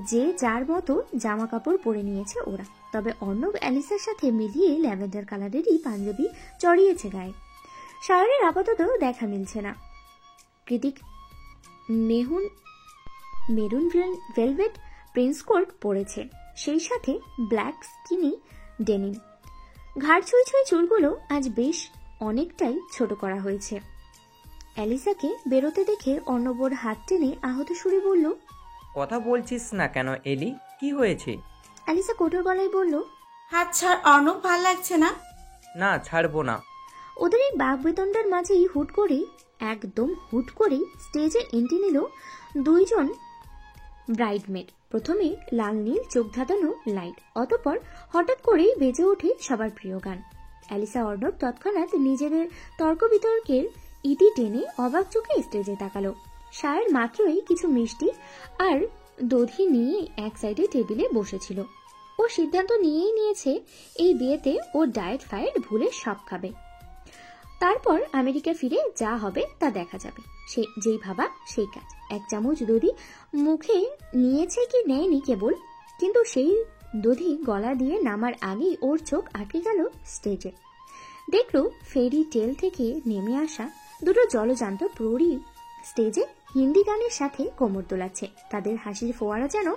যে যার মতো জামা কাপড় পরে নিয়েছে ওরা। তবে অর্ণব অ্যালিসার সাথে মিলিয়ে ল্যাভেন্ডার কালারেরই পাঞ্জাবি চড়িয়েছে গায়ে। শায়রের আপাতত দেখা মিলছে না। Kritik maroon velvet Prince coat পরেছে, সেই সাথে ব্ল্যাক স্কিনি ডেনিম। ঘাড় ছুঁই ছুঁই চুলগুলো আজ বেশ অনেকটাই ছোট করা হয়েছে। অ্যালিসাকে বেরোতে দেখে অর্ণবর হাত টেনে আহত সুরে বলল, কথা বলছিস না কেন এলি, কি হয়েছে? অ্যালিসা কোটর গলায় বলল, হাত ছাড় অর্ণব, ভাল লাগছে না। না, ছাড়বো না। ওদের এই বাগবেতনটার মাঝেই একদম হুট করেই স্টেজে এন্ট্রি নিল দুইজন ব্রাইডমেড। প্রথমে লাল নীল চোখ ধাঁধানো লাইট, অতঃপর হঠাৎ করেই বেজে ওঠে সবার প্রিয় গান। অ্যালিসা অর্ণব তৎক্ষণাৎ নিজেদের তর্ক বিতর্কের ইতি টেনে অবাক চোখে স্টেজে তাকালো। শায়ের মাত্রই কিছু মিষ্টি আর দধি নিয়ে এক সাইডে টেবিলে বসেছিল। ও সিদ্ধান্ত নিয়েই নিয়েছে এই বিয়েতে ও ডায়েট ফায়েট ভুলে সব খাবে। তারপর আমেরিকা ফিরে যা হবে তা দেখা যাবে। সে যেই ভাবা সেই কাজ। এক চামচ দধি মুখে নিয়েছে কি নেয়নি কেবল, কিন্তু সেই দধি গলা দিয়ে নামার আগেই ওর চোখ আটকে গেল স্টেজে। দেখলো ফেরি টেল থেকে নেমে আসা দুটো জলজান্ত প্রহরী স্টেজে হিন্দি গানের সাথে কোমর দোলাচ্ছে। তাদের হাসির ফোয়ারা যেন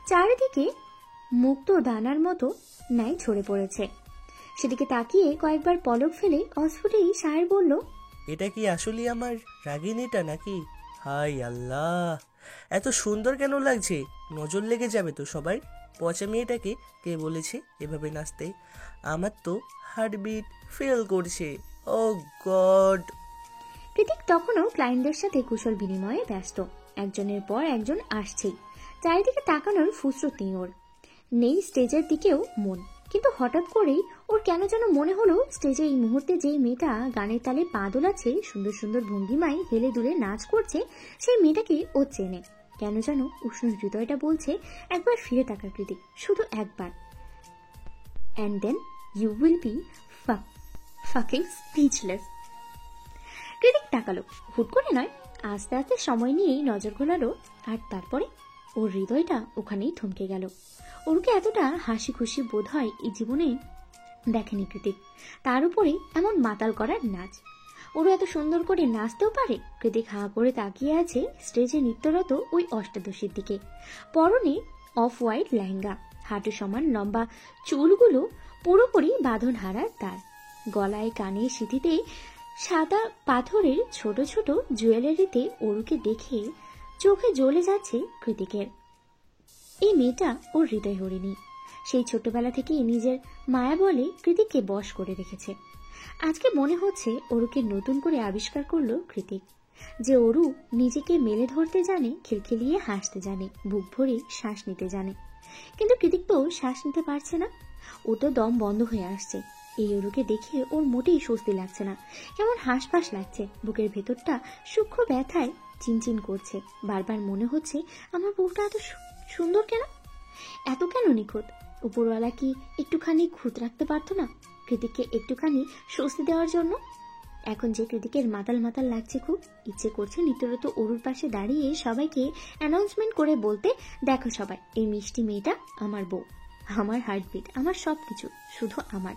চারিদিকে মুক্ত দানার মতো ন্যায় ছড়ে পড়েছে। সেদিকে তাকিয়ে কয়েকবার পলক ফেলে অস্ফুটেই শায়ের বলল, এটা কি আসলে আমার রাগিনীটা নাকি? হাই আল্লাহ, এত সুন্দর কেন লাগছে? নজর লেগে যাবে তো সবার। পচা মেয়েটাকে কে বলেছে এভাবে নাচতে? আমার তো হার্টবিট ফেল করছে। ও গড। কৃতিক তখনও ক্লায়েন্টদের সাথে কুশল বিনিময়ে ব্যস্ত। একজনের পর একজন আসছেই। চারিদিকে তাকানোর ফুসরত নেই ওর, নেই স্টেজের দিকেও মন। কিন্তু হঠাৎ করেই ওর কেন যেন মনে হলো স্টেজে এই মুহূর্তে যেই মেয়েটা গানের তালে পা দোলাচ্ছে, সুন্দর সুন্দর ভঙ্গিমায় হেলে দুলে নাচ করছে, সেই মেয়েটাকে ও চেনে। কেন যেন উষ্ণ হৃদয়টা বলছে একবার ফিরে তাকা কৃতিক, শুধু একবার। And then you will be fucking speechless. Kritik তাকালো, হুট করে নয়, আস্তে আস্তে সময় নিয়েই নজর ঘোরালো। আর তারপরে ওর হৃদয়টা ওখানেই থমকে গেল। ওরকে এতটা হাসি খুশি বোধ হয় এই জীবনে দেখেনি কৃতিক। তার উপরে এমন মাতাল করার নাচ, ওরা এত সুন্দর করে নাচতেও পারে। কৃতিক হাঁ করে তাকিয়ে আছে স্টেজে নৃত্যরত ওই অষ্টাদশীর দিকে। পরনে অফ হোয়াইট লেহেঙ্গা, হাঁটু সমান লম্বা চুলগুলো পুরোপুরি বাঁধন হারার তার, গলায় কানে সিঁথিতে সাদা পাথরের ছোট ছোট জুয়েলারিতে ওরুকে দেখে চোখে জ্বলে যাচ্ছে কৃতিকের। এই মেয়েটা ওর হৃদয় হরিণী। সেই ছোটবেলা থেকে নিজের মায়া বলে কৃতিককে বশ করে রেখেছে। আজকে মনে হচ্ছে ওরুকে নতুন করে আবিষ্কার করলো কৃতিক, যে ওরু নিজেকে মেলে ধরতে জানে, খিলখিলিয়ে হাসতে জানে, বুক ভরে শ্বাস নিতে জানে। কিন্তু কৃতিক তো শ্বাস নিতে পারছে না, ও তো দম বন্ধ হয়ে আসছে। এই ওরুকে দেখে ওর মোটেই স্বস্তি লাগছে না, কেমন হাঁসফাঁস লাগছে। বুকের ভেতরটা সূক্ষ্ম ব্যথায় চিনচিন করছে। বারবার মনে হচ্ছে আমার বউটা এত সুন্দর কেন, এত কেন নিখুঁত? উপরওয়ালা কি একটুখানি খুঁত রাখতে পারতো না কৃতিককে, একটুখানি স্বস্তি দেওয়ার জন্য? এখন যে কৃতিকের মাতাল মাতাল লাগছে, খুব ইচ্ছে করছে নিত্যরত অরুর পাশে দাঁড়িয়ে সবাইকে অ্যানাউন্সমেন্ট করে বলতে, দেখো সবাই, এই মিষ্টি মেয়েটা আমার বউ, আমার হার্টবিট, আমার সবকিছু, শুধু আমার।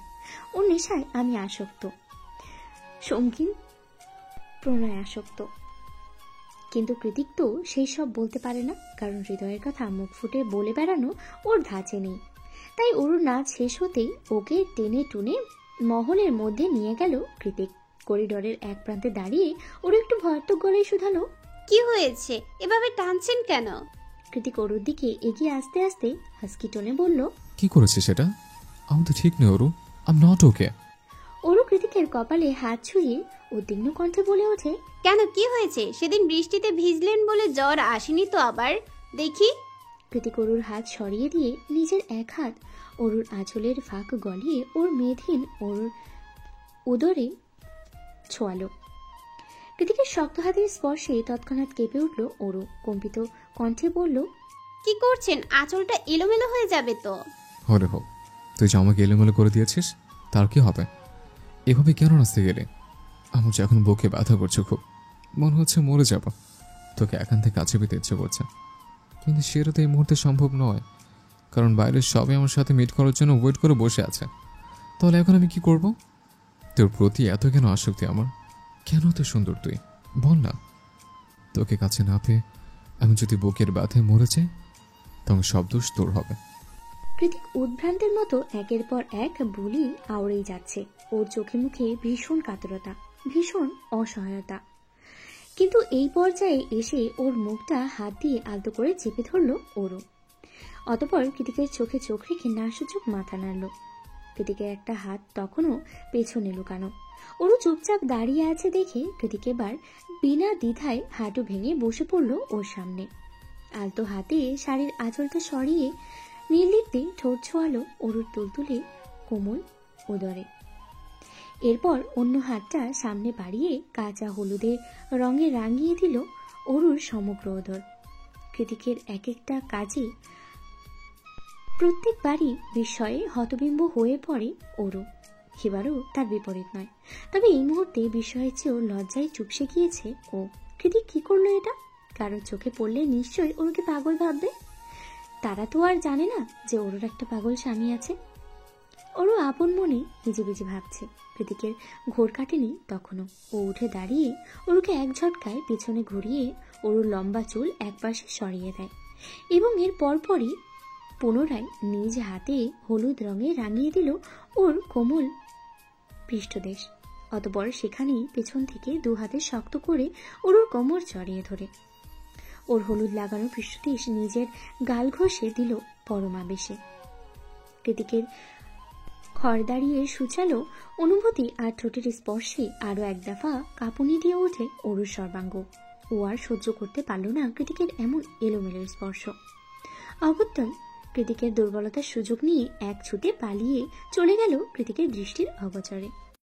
ওর নেশায় আমি আসক্ত, সঙ্গীন প্রণয় আসক্ত। কিন্তু কৃতিক তো সেই সব বলতে পারে না, কারণ হৃদয়ের কথা মুখ ফুটে বলে বেড়ানো ওর ধাঁচে নেই। তাই অরুর নাচ শেষ হতেই ওকে টেনে টুনে মহলের মধ্যে নিয়ে গেল কৃতিক। করিডোরের এক প্রান্তে দাঁড়িয়ে ওর একটু ভয়ার্থক গলায় শুধালো, কি হয়েছে, এভাবে টানছেন কেন? কৃতিক অরুর দিকে এগিয়ে আসতে আসতে হাস্কি টোনে বলল, কি করেছে সেটা? আমি তো ঠিক নেই Aru, I am not okay. Aru কৃতিকের কপালে হাত ছুঁয়ে উদ্বিগ্ন কণ্ঠে বলে ওঠে, কেন, কি হয়েছে? সেদিন বৃষ্টিতে ভিজলেন বলে জ্বর আসেনি তো আবার? দেখি। কৃতিক অরুর হাত সরিয়ে দিয়ে নিজের এক হাত অরুর আঁচলের ফাঁক গলিয়ে ওর মেধহীন অরুর উদরে ছোঁয়ালো। কৃতিকের শক্ত হাতের স্পর্শে তৎক্ষণাৎ কেঁপে উঠল অরু, কম্পিত কণ্ঠে বলল, কি করছেন? আঁচলটা এলোমেলো হয়ে যাবে তো। হরে হোক, তুই যে আমাকে এলোমেলো করে দিয়েছিস, তার কি হবে? এভাবে কেন নাচতে গেলে? আমার যে এখন বুকে ব্যথা করছে খুব, মনে হচ্ছে মরে যাব। তোকে এখান থেকে কাছে পেতে ইচ্ছে করছে, কিন্তু সেটা তো এই মুহূর্তে সম্ভব নয়, কারণ বাইরের সবাই আমার সাথে মিট করার জন্য ওয়েট করে বসে আছে। তাহলে এখন আমি কি করব? তোর প্রতি এত কেন আসক্তি আমার? কেন এত সুন্দর তুই, বল না। তোকে কাছে না পেয়ে আমি যদি বুকের ব্যথায় মরে যাই, তখন সব দোষ তোর হবে। কৃতিক উদ্ভ্রান্তের মতো একের পর এক বুলি আওড়েই যাচ্ছে। ওর চোখে মুখে ভীষণ কাতরতা, ভীষণ অসহায়তা। কিন্তু এই পর্যায়ে এসে ওর মুখটা হাত দিয়ে আলতো করে চেপে ধরল ওরও। অতঃপর কৃতিকের চোখে চোখ রেখে নাসূচক মাথা নাড়ল। কৃতিকের একটা হাত তখনও পেছনে লুকানো। ওরও চুপচাপ দাঁড়িয়ে আছে দেখে কৃতিক এবার বিনা দ্বিধায় হাঁটু ভেঙে বসে পড়ল ওর সামনে। আলতো হাতে শাড়ির আঁচলটা সরিয়ে নির্লিপ্তে ঠোঁট ছোঁয়ালো অরুর তুলতুলে কোমল উদরে। এরপর অন্য হাতটা সামনে বাড়িয়ে কাঁচা হলুদের রঙে রাঙিয়ে দিল অরুর সমগ্র উদর। কৃতিকের এক একটা কাজে প্রত্যেকবারই বিস্ময়ে হতবিম্ব হয়ে পড়ে অরু। এবারও তার বিপরীত নয়, তবে এই মুহূর্তে বিস্ময়ের চেয়েও লজ্জায় চুপসে গিয়েছে ও। কৃতিক কি করলো এটা? কারোর চোখে পড়লে নিশ্চয়ই ওরকে পাগল ভাববে। তারা তো আর জানে না যে ওর একটা পাগল স্বামী আছে। ওরও আপন মনে হিজিবিজি ভাবছে। কৃতিকের ঘোর কাটেনি তখনও। ও উঠে দাঁড়িয়ে ওরকে এক ঝটকায় পেছনে ঘুরিয়ে ওর লম্বা চুল একপাশে সরিয়ে দেয় এবং এর পরপরই পুনরায় নিজ হাতে হলুদ রঙে রাঙিয়ে দিল ওর কোমল পৃষ্ঠদেশ। অতঃপর সেখানেই পেছন থেকে দু হাতে শক্ত করে ওর কোমর জড়িয়ে ধরে ওর হলুদ লাগানো পৃষ্ঠদেশ নিজের গাল ঘষে দিল পরমাবেশে। কৃতিকের খড় দাঁড়িয়ে সুচালো অনুভূতি আর ঠোঁটের স্পর্শে আরো এক দফা কাঁপুনি দিয়ে ওঠে অরুর সর্বাঙ্গ। ও আর সহ্য করতে পারল না কৃতিকের এমন এলোমেলো স্পর্শ। অগত্যা কৃতিকের দুর্বলতার সুযোগ নিয়ে এক ছুটে পালিয়ে চলে গেল কৃতিকের দৃষ্টির অগোচরে।